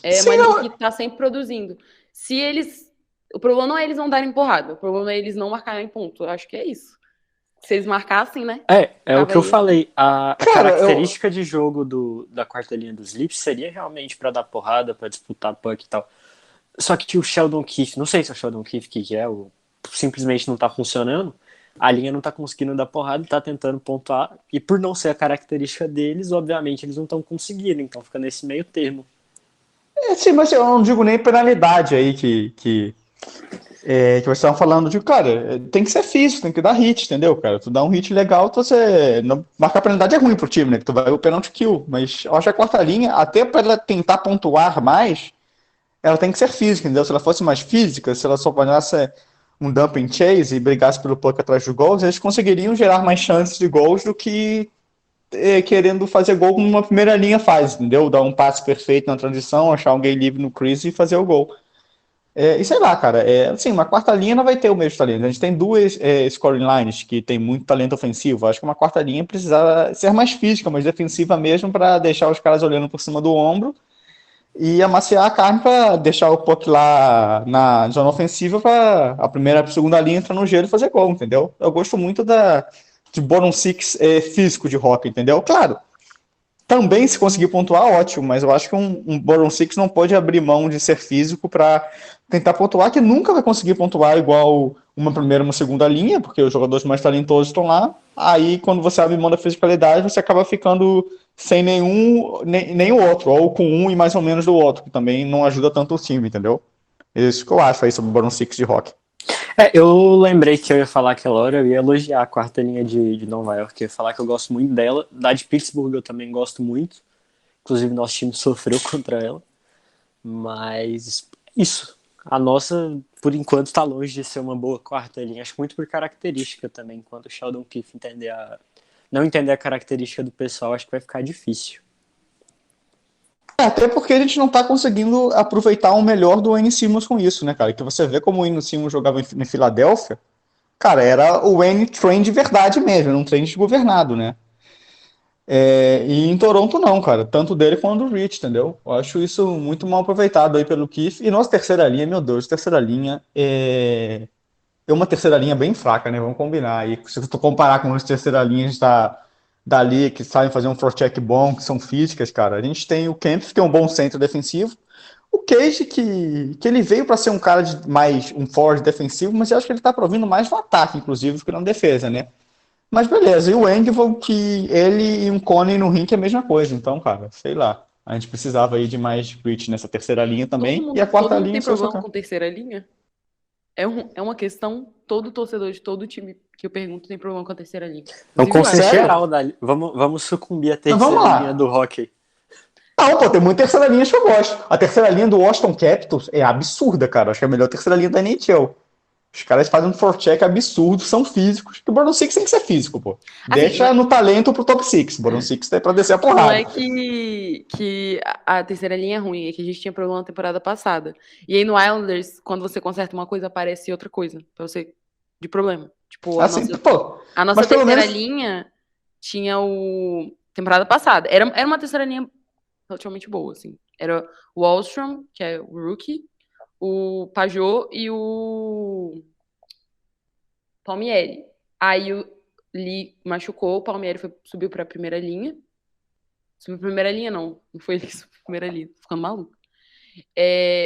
É Sim, uma linha não, que tá sempre produzindo. Se eles. O problema não é eles não darem porrada. O problema é eles não marcarem ponto. Eu acho que é isso. Se eles marcassem, né? É o Tava que eu aí assim. falei. A cara, eu. característica de jogo da quarta linha dos Leafs seria realmente pra dar porrada, pra disputar puck e tal. Só que o Sheldon Keefe, não sei se é o Sheldon Keefe que é, simplesmente não tá funcionando. A linha não tá conseguindo dar porrada, tá tentando pontuar. E por não ser a característica deles, obviamente eles não estão conseguindo. Então fica nesse meio termo. Sim, mas eu não digo nem penalidade aí que vocês estavam falando de, cara, tem que ser físico, tem que dar hit, entendeu, cara? Tu dá um hit legal, você. Não, marcar penalidade é ruim pro time, né? Que tu vai o penalty kill. Mas eu acho que a quarta linha, até pra ela tentar pontuar mais, ela tem que ser física, entendeu? Se ela fosse mais física, se ela só panhasse um dumping chase e brigasse pelo puck atrás dos gols, eles conseguiriam gerar mais chances de gols do que querendo fazer gol como uma primeira linha faz, entendeu? Dar um passe perfeito na transição, achar alguém livre no crease e fazer o gol. E sei lá, cara, assim, uma quarta linha não vai ter o mesmo talento. A gente tem duas scoring lines que tem muito talento ofensivo. Acho que uma quarta linha precisa ser mais física, mais defensiva mesmo, para deixar os caras olhando por cima do ombro e amaciar a carne para deixar o puck lá na zona ofensiva para a primeira e a segunda linha entrar no gelo e fazer gol, entendeu? Eu gosto muito de bottom six físico de hockey, entendeu? Claro, também, se conseguir pontuar, ótimo, mas eu acho que um bottom six não pode abrir mão de ser físico para tentar pontuar, que nunca vai conseguir pontuar igual uma primeira e uma segunda linha, porque os jogadores mais talentosos estão lá. Aí, quando você abre mão da fisicalidade, você acaba ficando sem nenhum, nem o outro, ou com um e mais ou menos do outro, que também não ajuda tanto o time, entendeu? É isso que eu acho aí sobre o bottom six de hockey. Eu lembrei que eu ia falar aquela hora, eu ia elogiar a quarta linha de Nova York, eu ia falar que eu gosto muito dela. Da de Pittsburgh eu também gosto muito. Inclusive, nosso time sofreu contra ela. Mas isso. A nossa, por enquanto, está longe de ser uma boa quarta linha. Acho muito por característica também. Enquanto o Sheldon Keefe não entender a característica do pessoal, acho que vai ficar difícil. Até porque a gente não tá conseguindo aproveitar o melhor do Wayne Simmons com isso, né, cara? Que você vê como o Wayne Simmons jogava em Filadélfia, cara, era o Wayne Train de verdade mesmo, era um trem desgovernado, né? E em Toronto não, cara, tanto dele quanto do Rich, entendeu? Eu acho isso muito mal aproveitado aí pelo Keith. E nossa terceira linha, meu Deus, terceira linha é uma terceira linha bem fraca, né? Vamos combinar aí. Se tu comparar com as terceira linhas dali, que sabem fazer um forecheck bom, que são físicas, cara, a gente tem o Kempf, que é um bom centro defensivo. O Cage, que ele veio para ser um cara de mais um forward defensivo, mas eu acho que ele tá provindo mais no ataque, inclusive, do que na defesa, né? Mas beleza, e o Engvall, que ele e um Cone no rink é a mesma coisa. Então, cara, sei lá. A gente precisava aí de mais grit nessa terceira linha também. E a Todo quarta mundo linha, tem se eu problema socar. com terceira linha? É uma questão, todo torcedor de todo time que eu pergunto tem problema com a terceira linha. É um Inclusive o consenso Islanders. Sério? geral. Vamos sucumbir à Então vamos terceira linha do lá. hockey. Não, pô, tem muita terceira linha que eu gosto. A terceira linha do Washington Capitals é absurda, cara. Acho que é a melhor terceira linha da NHL. Os caras fazem um forecheck absurdo, são físicos. Que o Bottom Six tem que ser físico, pô. Assim, Deixa no talento pro top six. O Bottom Six é pra descer a não é porrada. que a terceira linha é ruim, é que a gente tinha problema na temporada passada. E aí no Islanders, quando você conserta uma coisa, aparece outra coisa pra você de problema. Tipo, Assim, pô. a nossa Mas pelo terceira menos. linha tinha o temporada passada. Era uma terceira linha relativamente boa, assim. Era o Wallstrom, que é o rookie, o Pajot e o Palmieri. Aí o Lee machucou, o Palmieri subiu pra primeira linha. Subiu pra primeira linha, não foi ele que subiu pra primeira linha, tô ficando maluco.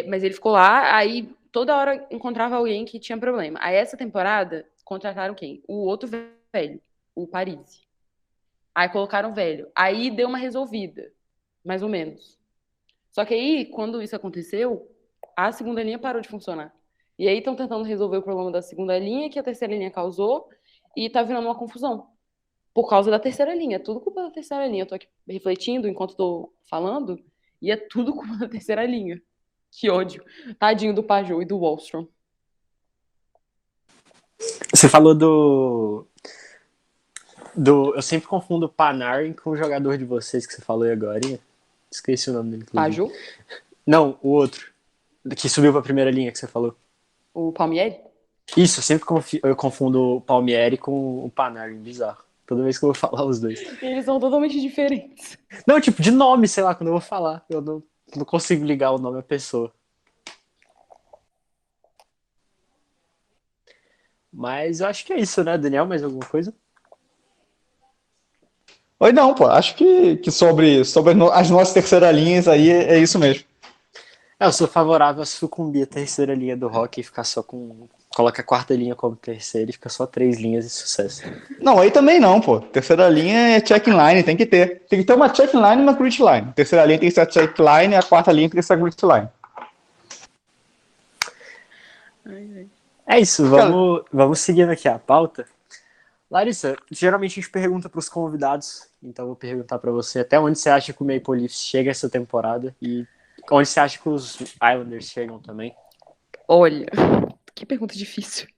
Mas ele ficou lá, aí toda hora encontrava alguém que tinha problema. Aí essa temporada, contrataram quem? O outro velho, o Parisi. Aí colocaram o velho. Aí deu uma resolvida, mais ou menos. Só que aí, quando isso aconteceu, a segunda linha parou de funcionar. E aí estão tentando resolver o problema da segunda linha que a terceira linha causou e tá virando uma confusão. Por causa da terceira linha. É tudo culpa da terceira linha. Eu tô aqui refletindo enquanto tô falando e é tudo culpa da terceira linha. Que ódio. Tadinho do Pajot e do Wallstrom. Você falou Eu sempre confundo o Panarin com o jogador de vocês que você falou aí agora. Esqueci o nome dele. inclusive. Paju? Não, o outro. Que subiu pra primeira linha que você falou. O Palmieri? Isso, eu sempre eu confundo o Palmieri com o Panarin, bizarro. Toda vez que eu vou falar os dois. Eles são totalmente diferentes. Não, tipo, de nome, sei lá, quando eu vou falar. Eu não consigo ligar o nome à pessoa. Mas eu acho que é isso, né, Daniel? Mais alguma coisa? Oi, não, pô. Acho que sobre as nossas terceiras linhas aí é isso mesmo. Eu sou favorável a sucumbir a terceira linha do Rock e ficar só com... Coloca a quarta linha como terceira e fica só 3 linhas de sucesso. Não, aí também não, pô. Terceira linha é check line, tem que ter. Tem que ter uma check line e uma grid line. Terceira linha tem que ser a check line e a quarta linha tem que ser a grid line. É isso, vamos seguindo aqui a pauta. Larissa, geralmente a gente pergunta para os convidados, então eu vou perguntar para você até onde você acha que o Maple Leafs chega essa temporada e onde você acha que os Islanders chegam também. Olha, que pergunta difícil.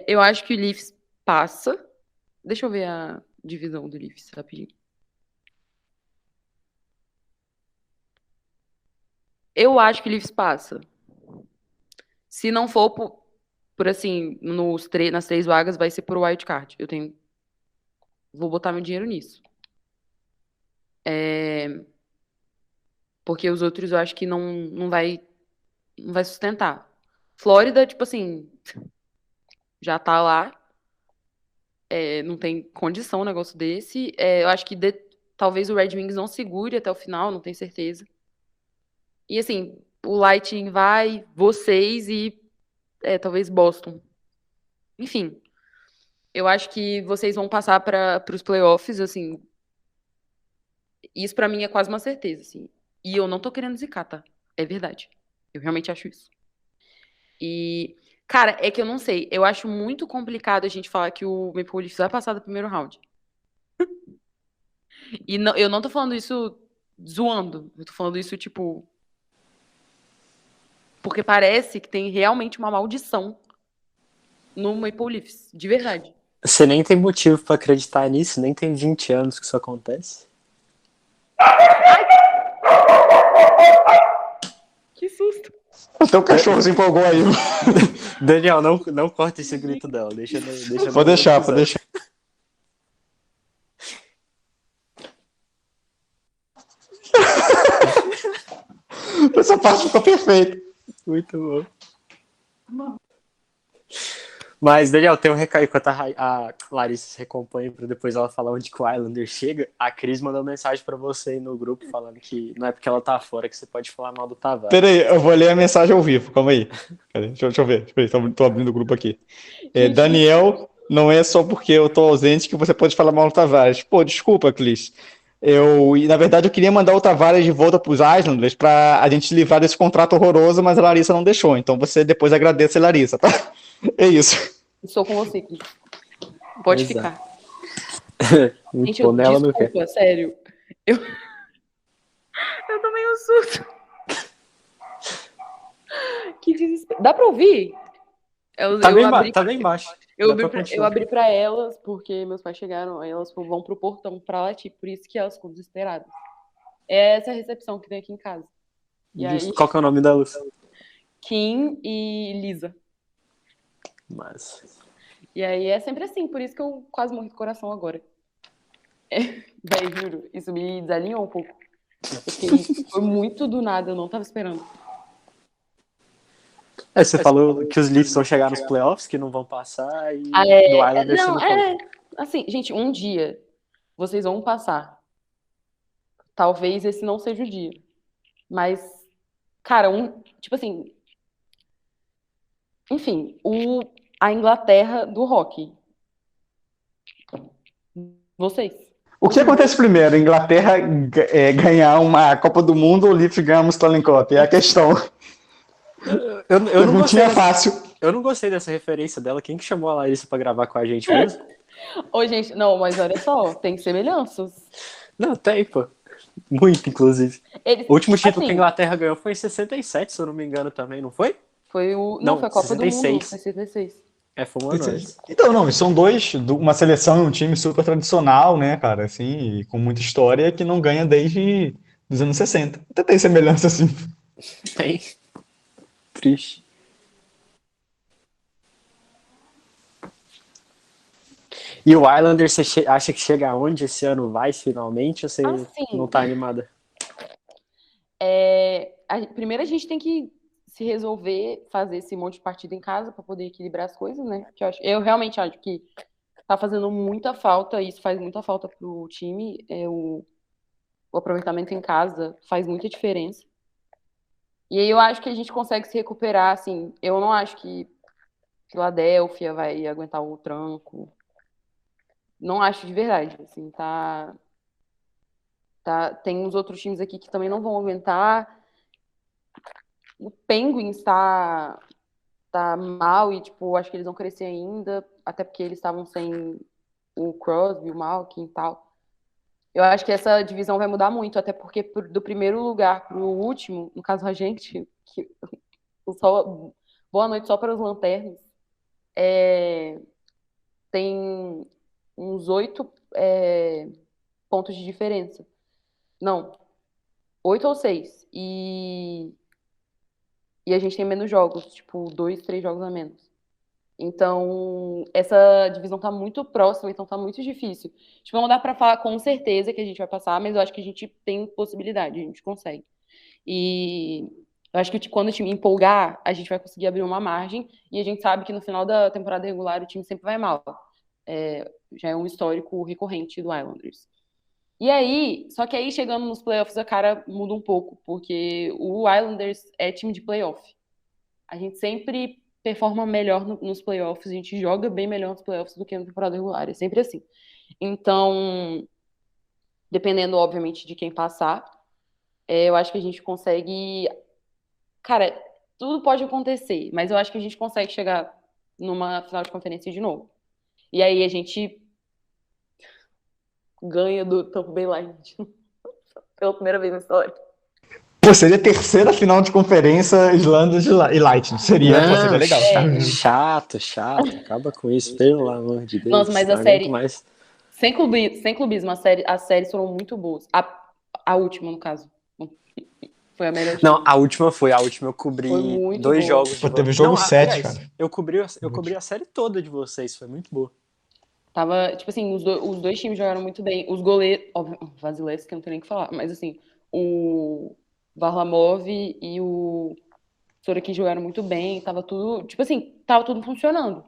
Eu acho que o Leafs passa. Deixa eu ver a divisão do Leafs rapidinho. Eu acho que o Leafs passa. Se não for por assim, nas 3 vagas, vai ser por wildcard. Vou botar meu dinheiro nisso. Porque os outros eu acho que não vai sustentar. Flórida, tipo assim, já tá lá. Não tem condição um negócio desse. Eu acho que talvez o Red Wings não segure até o final, não tenho certeza. E assim, o Lightning vai, vocês e talvez Boston. Enfim, eu acho que vocês vão passar para os playoffs, assim. Isso pra mim é quase uma certeza, assim. E eu não tô querendo zicar, tá? É verdade. Eu realmente acho isso. E, cara, é que eu não sei. Eu acho muito complicado a gente falar que o Maple Leafs vai passar do primeiro round. E eu não tô falando isso zoando. Eu tô falando isso, tipo... Porque parece que tem realmente uma maldição no Maple Leafs. De verdade. Você nem tem motivo para acreditar nisso, nem tem 20 anos que isso acontece. Que susto. Até o cachorro se empolgou aí. Daniel, não corta esse grito dela. Deixa Pode deixar, pode deixar. Essa parte ficou perfeita. Muito bom. Mas, Daniel, tem um recado enquanto a Larissa se recompõe para depois ela falar onde que o Islander chega. A Cris mandou mensagem para você aí no grupo falando que não é porque ela tá fora que você pode falar mal do Tavares. Peraí, eu vou ler a mensagem ao vivo, calma aí. Deixa eu ver, tô abrindo o grupo aqui. Daniel, não é só porque eu tô ausente que você pode falar mal do Tavares. Pô, desculpa, Cris. Na verdade, eu queria mandar o Tavares de volta pros Islanders pra a gente livrar desse contrato horroroso, mas a Larissa não deixou. Então você depois agradece a Larissa, tá? É isso. Estou com você, Cris. Pode ficar. Gente, desculpa, sério. Eu tomei um susto. Que desespero. Dá pra ouvir? Tá bem baixo. Eu abri pra elas, porque meus pais chegaram, aí elas vão pro portão pra latir, por isso que elas ficam desesperadas. É essa recepção que tem aqui em casa. E aí, qual que é o nome delas? Kim e Lisa. Mas... E aí é sempre assim, por isso que eu quase morri do coração agora. Véi, juro, isso me desalinhou um pouco. Porque foi muito do nada, eu não tava esperando. Você falou que os Leafs vão chegar nos playoffs, que não vão passar, e do Islanders não, assim, gente, um dia vocês vão passar. Talvez esse não seja o dia. Mas, cara, tipo assim... Enfim, a Inglaterra do hockey. Vocês. O que acontece primeiro? Inglaterra ganhar uma Copa do Mundo ou o Leafs ganhar uma Stanley Cup? É a questão. Eu não gostei fácil. Eu não gostei dessa referência dela. Quem que chamou a Larissa pra gravar com a gente mesmo? Ô, gente, não, mas olha só, tem semelhanças. Não, tem, pô. Muito, inclusive. O último título que a Inglaterra ganhou foi em 67, se eu não me engano também, não foi? Foi foi a Copa 66. Do Mundo, foi 66. Fomos nós. Então, não, são uma seleção e um time super tradicional, né, cara, assim, e com muita história que não ganha desde os anos 60. Até tem semelhança, assim. Tem. Triste. E o Islanders, você acha que chega aonde esse ano vai, finalmente, ou você Assim, não tá animada? primeiro a gente tem que se resolver fazer esse monte de partida em casa para poder equilibrar as coisas, né? Que eu realmente acho que tá fazendo muita falta, isso faz muita falta pro time. O aproveitamento em casa faz muita diferença. E aí eu acho que a gente consegue se recuperar, assim. Eu não acho que Filadélfia vai aguentar o tranco. Não acho de verdade, assim, tem uns outros times aqui que também não vão aguentar. O Penguins tá mal e, tipo, acho que eles vão crescer ainda, até porque eles estavam sem o Crosby, o Malkin e tal. Eu acho que essa divisão vai mudar muito, até porque do primeiro lugar pro último, no caso a gente, boa noite só para os lanternas, tem uns 8 pontos de diferença. Não, 8 ou 6. E a gente tem menos jogos, tipo, 2, 3 jogos a menos. Então, essa divisão tá muito próxima, então tá muito difícil. Tipo, não dá pra falar com certeza que a gente vai passar, mas eu acho que a gente tem possibilidade, a gente consegue. E eu acho que quando o time empolgar, a gente vai conseguir abrir uma margem, e a gente sabe que no final da temporada regular o time sempre vai mal. Já é um histórico recorrente do Islanders. E aí, só que aí chegando nos playoffs a cara muda um pouco, porque o Islanders é time de playoff. A gente sempre performa melhor nos playoffs, a gente joga bem melhor nos playoffs do que na temporada regular, é sempre assim. Então, dependendo, obviamente, de quem passar, eu acho que a gente consegue... Cara, tudo pode acontecer, mas eu acho que a gente consegue chegar numa final de conferência de novo. E aí a gente ganha do Tampa Bay Lightning pela primeira vez na história. Pô, seria a terceira final de conferência Islanders e Lightning. Seria legal. Chato. Acaba com isso, pelo amor de Deus. Nossa, mas não a série... mais. Sem clubismo, as séries foram muito boas. A última, no caso. Foi a melhor. Não, a última eu cobri 2 jogos. Pô, teve o jogo 7, cara. Eu cobri a série toda de vocês, foi muito boa. Tava, tipo assim, os dois times jogaram muito bem. Os goleiros, óbvio, o Vasilevski, não tem nem o que falar, mas assim, o Varlamov e o Sorokin jogaram muito bem, tava tudo, tipo assim, tava tudo funcionando.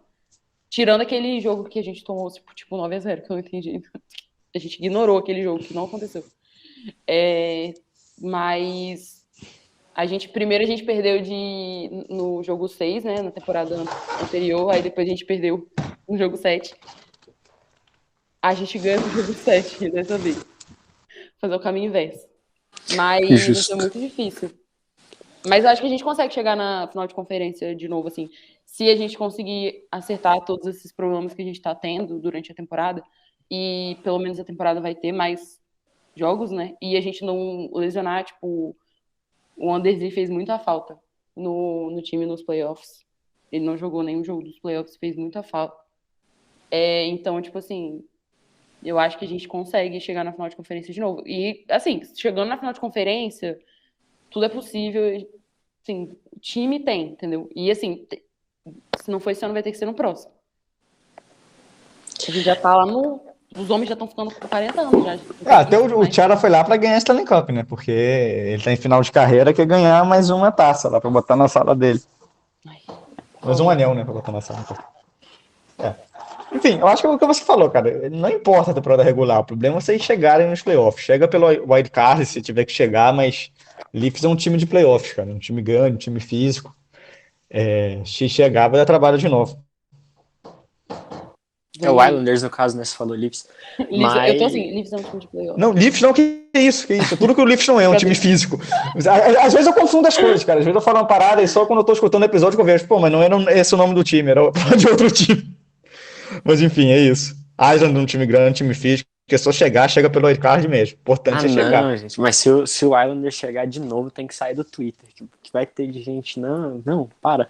Tirando aquele jogo que a gente tomou, tipo 9-0, que eu não entendi. A gente ignorou aquele jogo, que não aconteceu. Mas primeiro a gente perdeu no jogo 6, né, na temporada anterior, aí depois a gente perdeu no jogo 7. A gente ganha no jogo 7 dessa vez. Fazer o caminho inverso. Mas é muito difícil. Mas eu acho que a gente consegue chegar na final de conferência de novo, assim. Se a gente conseguir acertar todos esses problemas que a gente tá tendo durante a temporada, e pelo menos a temporada vai ter mais jogos, né? E a gente não lesionar, tipo, o Anderson fez muita falta no time nos playoffs. Ele não jogou nenhum jogo dos playoffs, fez muita falta. Então, tipo assim, eu acho que a gente consegue chegar na final de conferência de novo. E, assim, chegando na final de conferência, tudo é possível. Assim, o time tem, entendeu? E, assim, se não for esse ano, vai ter que ser no próximo. A gente já tá lá os homens já estão ficando com 40 anos já. Até o Thiago foi lá pra ganhar a Stanley Cup, né? Porque ele tá em final de carreira, quer ganhar mais uma taça lá pra botar na sala dele. Mais um anel, né? Pra botar na sala. Enfim, eu acho que é o que você falou, cara. Não importa a temporada regular, o problema é vocês chegarem nos playoffs. Chega pelo wild card se tiver que chegar, mas Leafs é um time de playoffs, cara. Um time grande, um time físico. Se chegar, vai dar trabalho de novo. É o Islanders, no caso, né? Você falou Leafs. Mas... Eu tô assim, Leafs é um time de playoff. Não, Leafs não, que isso. Tudo que o Leafs não é um time físico. Às vezes eu confundo as coisas, cara. Às vezes eu falo uma parada e só quando eu tô escutando o episódio que eu vejo, pô, mas não era esse o nome do time, era de outro time. Mas enfim, é isso. Island é um time grande, um time físico, que é só chega pelo wildcard mesmo. Importante é chegar. Não, gente, mas se o Islanders chegar de novo, tem que sair do Twitter. Que vai ter de gente, não, para.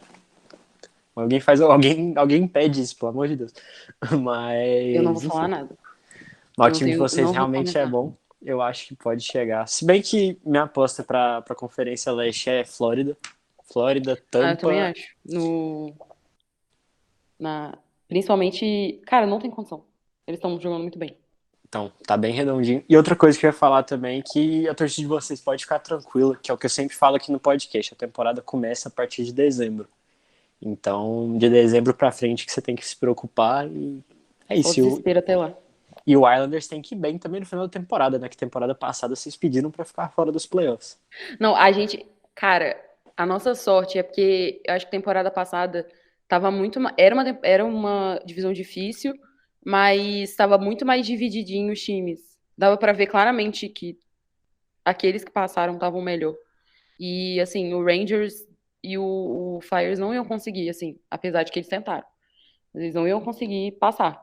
Alguém impede isso, pelo amor de Deus. Eu não vou Mas, falar enfim. nada. Mas o Não time de tenho, vocês não vou realmente é comentar. bom. Eu acho que pode chegar. Se bem que minha aposta para a Conferência Leste é Flórida. Flórida, Eu também Tampa. acho. Principalmente, cara, não tem condição. Eles estão jogando muito bem. Então, tá bem redondinho. E outra coisa que eu ia falar também é que a torcida de vocês pode ficar tranquila, que é o que eu sempre falo aqui no podcast. A temporada começa a partir de dezembro. Então, de dezembro pra frente que você tem que se preocupar e é Só isso. desespero até lá. E o Islanders tem que ir bem também no final da temporada, né? Que temporada passada vocês pediram pra ficar fora dos playoffs. Não, a gente, cara, a nossa sorte é porque eu acho que temporada passada tava era uma divisão difícil, mas estava muito mais divididinho os times. Dava pra ver claramente que aqueles que passaram estavam melhor. E assim, o Rangers e o Flyers não iam conseguir, assim, apesar de que eles tentaram. Eles não iam conseguir passar.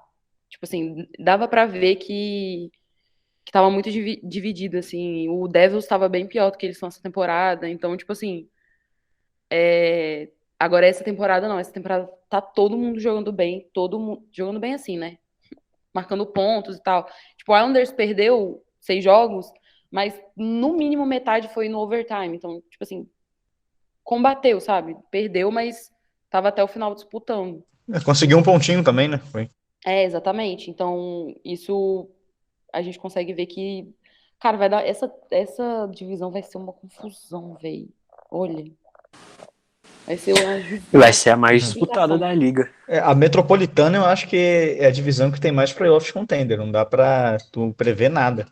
Tipo assim, dava pra ver que tava muito dividido, assim. O Devils estava bem pior do que eles estão essa temporada. Então, tipo assim, agora essa temporada não. Essa temporada tá todo mundo jogando bem. Todo mundo jogando bem assim, né? Marcando pontos e tal. Tipo, o Islanders perdeu 6 jogos, mas no mínimo metade foi no overtime. Então, tipo assim, combateu, sabe? Perdeu, mas tava até o final disputando. Conseguiu um pontinho também, né? Foi. Exatamente. Então, isso a gente consegue ver que, cara, vai dar. Essa divisão vai ser uma confusão, velho. Olha, vai ser uma Vai ser a mais disputada judiação. da liga. A Metropolitana eu acho que é a divisão que tem mais playoffs contender. Não dá pra tu prever nada.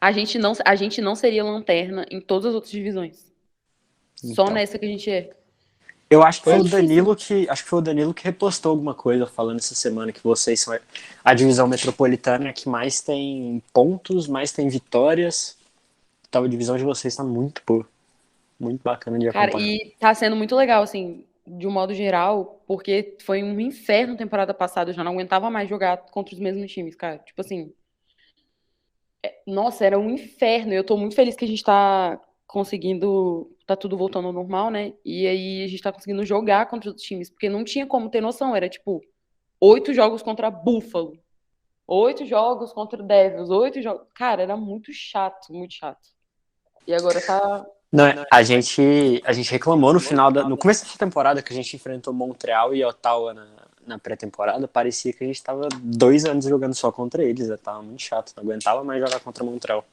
A gente não seria lanterna em todas as outras divisões. Só Então. nessa que a gente é. Eu acho que É foi o difícil. Danilo que repostou alguma coisa falando essa semana que vocês são a divisão metropolitana que mais tem pontos, mais tem vitórias. Então, a divisão de vocês tá muito boa. Muito bacana de Cara, acompanhar. e tá sendo muito legal, assim, de um modo geral, porque foi um inferno temporada passada. Eu já não aguentava mais jogar contra os mesmos times, cara. Tipo assim, nossa, era um inferno. Eu tô muito feliz que a gente tá conseguindo. Tá tudo voltando ao normal, né? E aí a gente tá conseguindo jogar contra os times, porque não tinha como ter noção. Era tipo 8 jogos contra Buffalo, 8 jogos contra o Devils, 8 jogos. Cara, era muito chato, muito chato. E agora tá. Não, a gente reclamou no começo dessa temporada que a gente enfrentou Montreal e Ottawa na pré-temporada, parecia que a gente tava 2 anos jogando só contra eles, tava muito chato, não aguentava mais jogar contra Montreal.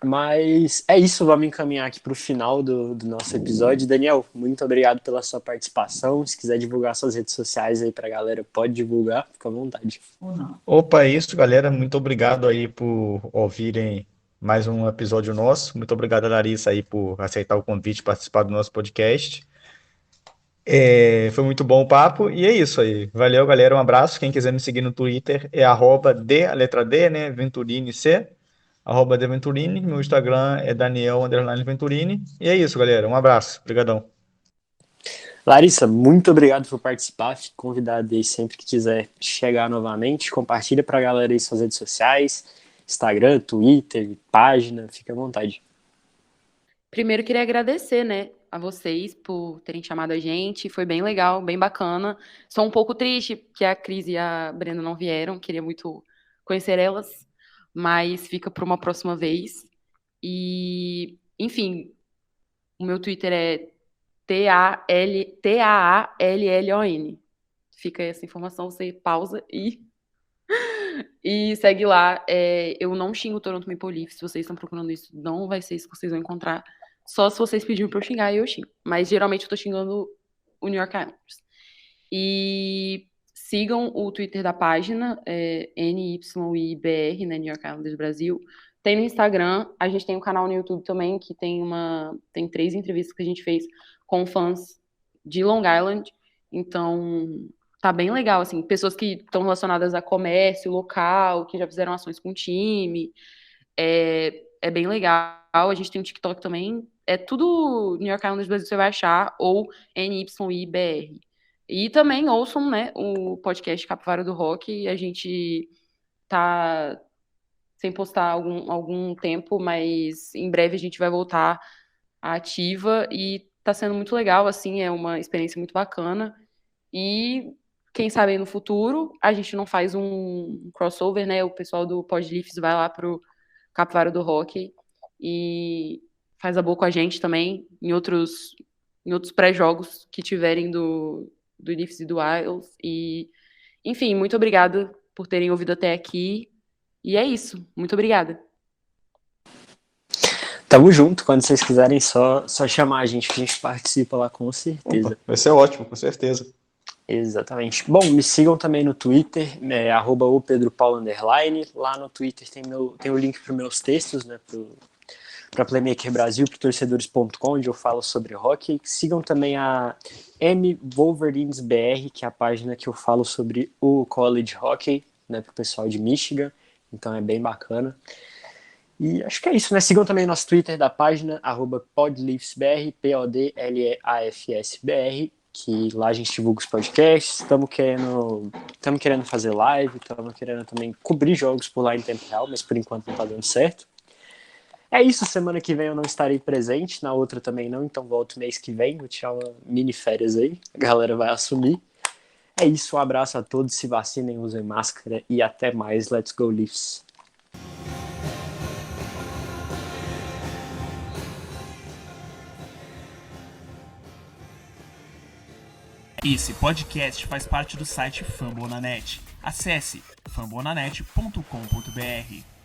Mas é isso, vamos encaminhar aqui para o final do nosso episódio. Daniel, muito obrigado pela sua participação. Se quiser divulgar suas redes sociais aí para a galera, pode divulgar, fica à vontade. Opa, é isso, galera. Muito obrigado aí por ouvirem mais um episódio nosso. Muito obrigado, Larissa, aí por aceitar o convite, participar do nosso podcast. Foi muito bom o papo e é isso aí. Valeu, galera. Um abraço. Quem quiser me seguir no Twitter é a letra D, né? Venturini C, @DVenturini. Meu Instagram é Daniel_Venturini. E é isso, galera. Um abraço. Obrigadão. Larissa, muito obrigado por participar. Fique convidado aí sempre que quiser chegar novamente. Compartilha para a galera aí suas redes sociais, Instagram, Twitter, página, fique à vontade. Primeiro, queria agradecer, né, a vocês por terem chamado a gente. Foi bem legal, bem bacana. Sou um pouco triste que a Cris e a Brenda não vieram. Queria muito conhecer elas, mas fica para uma próxima vez. E, enfim, o meu Twitter é TAALLON. Fica essa informação, você pausa e segue lá. Eu não xingo o Toronto Maple Leafs. Se vocês estão procurando isso, não vai ser isso que vocês vão encontrar. Só se vocês pedirem pra eu xingar, eu xingo. Mas geralmente eu tô xingando o New York Islanders. E sigam o Twitter da página, NYIBR, né, New York Islanders Brasil. Tem no Instagram, a gente tem um canal no YouTube também, que tem 3 entrevistas que a gente fez com fãs de Long Island. Então, tá bem legal, assim, pessoas que estão relacionadas a comércio local, que já fizeram ações com o time. É bem legal. A gente tem um TikTok também. É tudo New York Islanders Brasil, você vai achar, ou NYIBR. E também ouçam, né, o podcast Capivara do Rock. A gente tá sem postar algum tempo, mas em breve a gente vai voltar à ativa e tá sendo muito legal, assim, é uma experiência muito bacana. E quem sabe aí no futuro a gente não faz um crossover, né? O pessoal do Podlifts vai lá pro Capivara do Hockey e faz a boa com a gente também em outros pré-jogos que tiverem do Leafs e do Isles. E, enfim, muito obrigada por terem ouvido até aqui. E é isso. Muito obrigada. Tamo junto, quando vocês quiserem, só chamar a gente que a gente participa lá com certeza. Opa, vai ser ótimo, com certeza. Exatamente. Bom, me sigam também no Twitter, @opedropaulo_. Lá no Twitter tem o link para os meus textos, né, para Playmaker Brasil, para torcedores.com, onde eu falo sobre hockey. Sigam também a M Wolverines BR, que é a página que eu falo sobre o college hockey, né, para o pessoal de Michigan. Então é bem bacana. E acho que é isso, né? Sigam também o nosso Twitter da página, @podleafsbr, PODLAFSBR, que lá a gente divulga os podcasts. Estamos querendo fazer live, estamos querendo também cobrir jogos por lá em tempo real, mas por enquanto não está dando certo. É isso, semana que vem eu não estarei presente, na outra também não, então volto mês que vem, vou tirar uma mini férias aí, a galera vai assumir. É isso, um abraço a todos, se vacinem, usem máscara e até mais. Let's go Leafs! Esse podcast faz parte do site Fambonanet. Acesse fambonanet.com.br.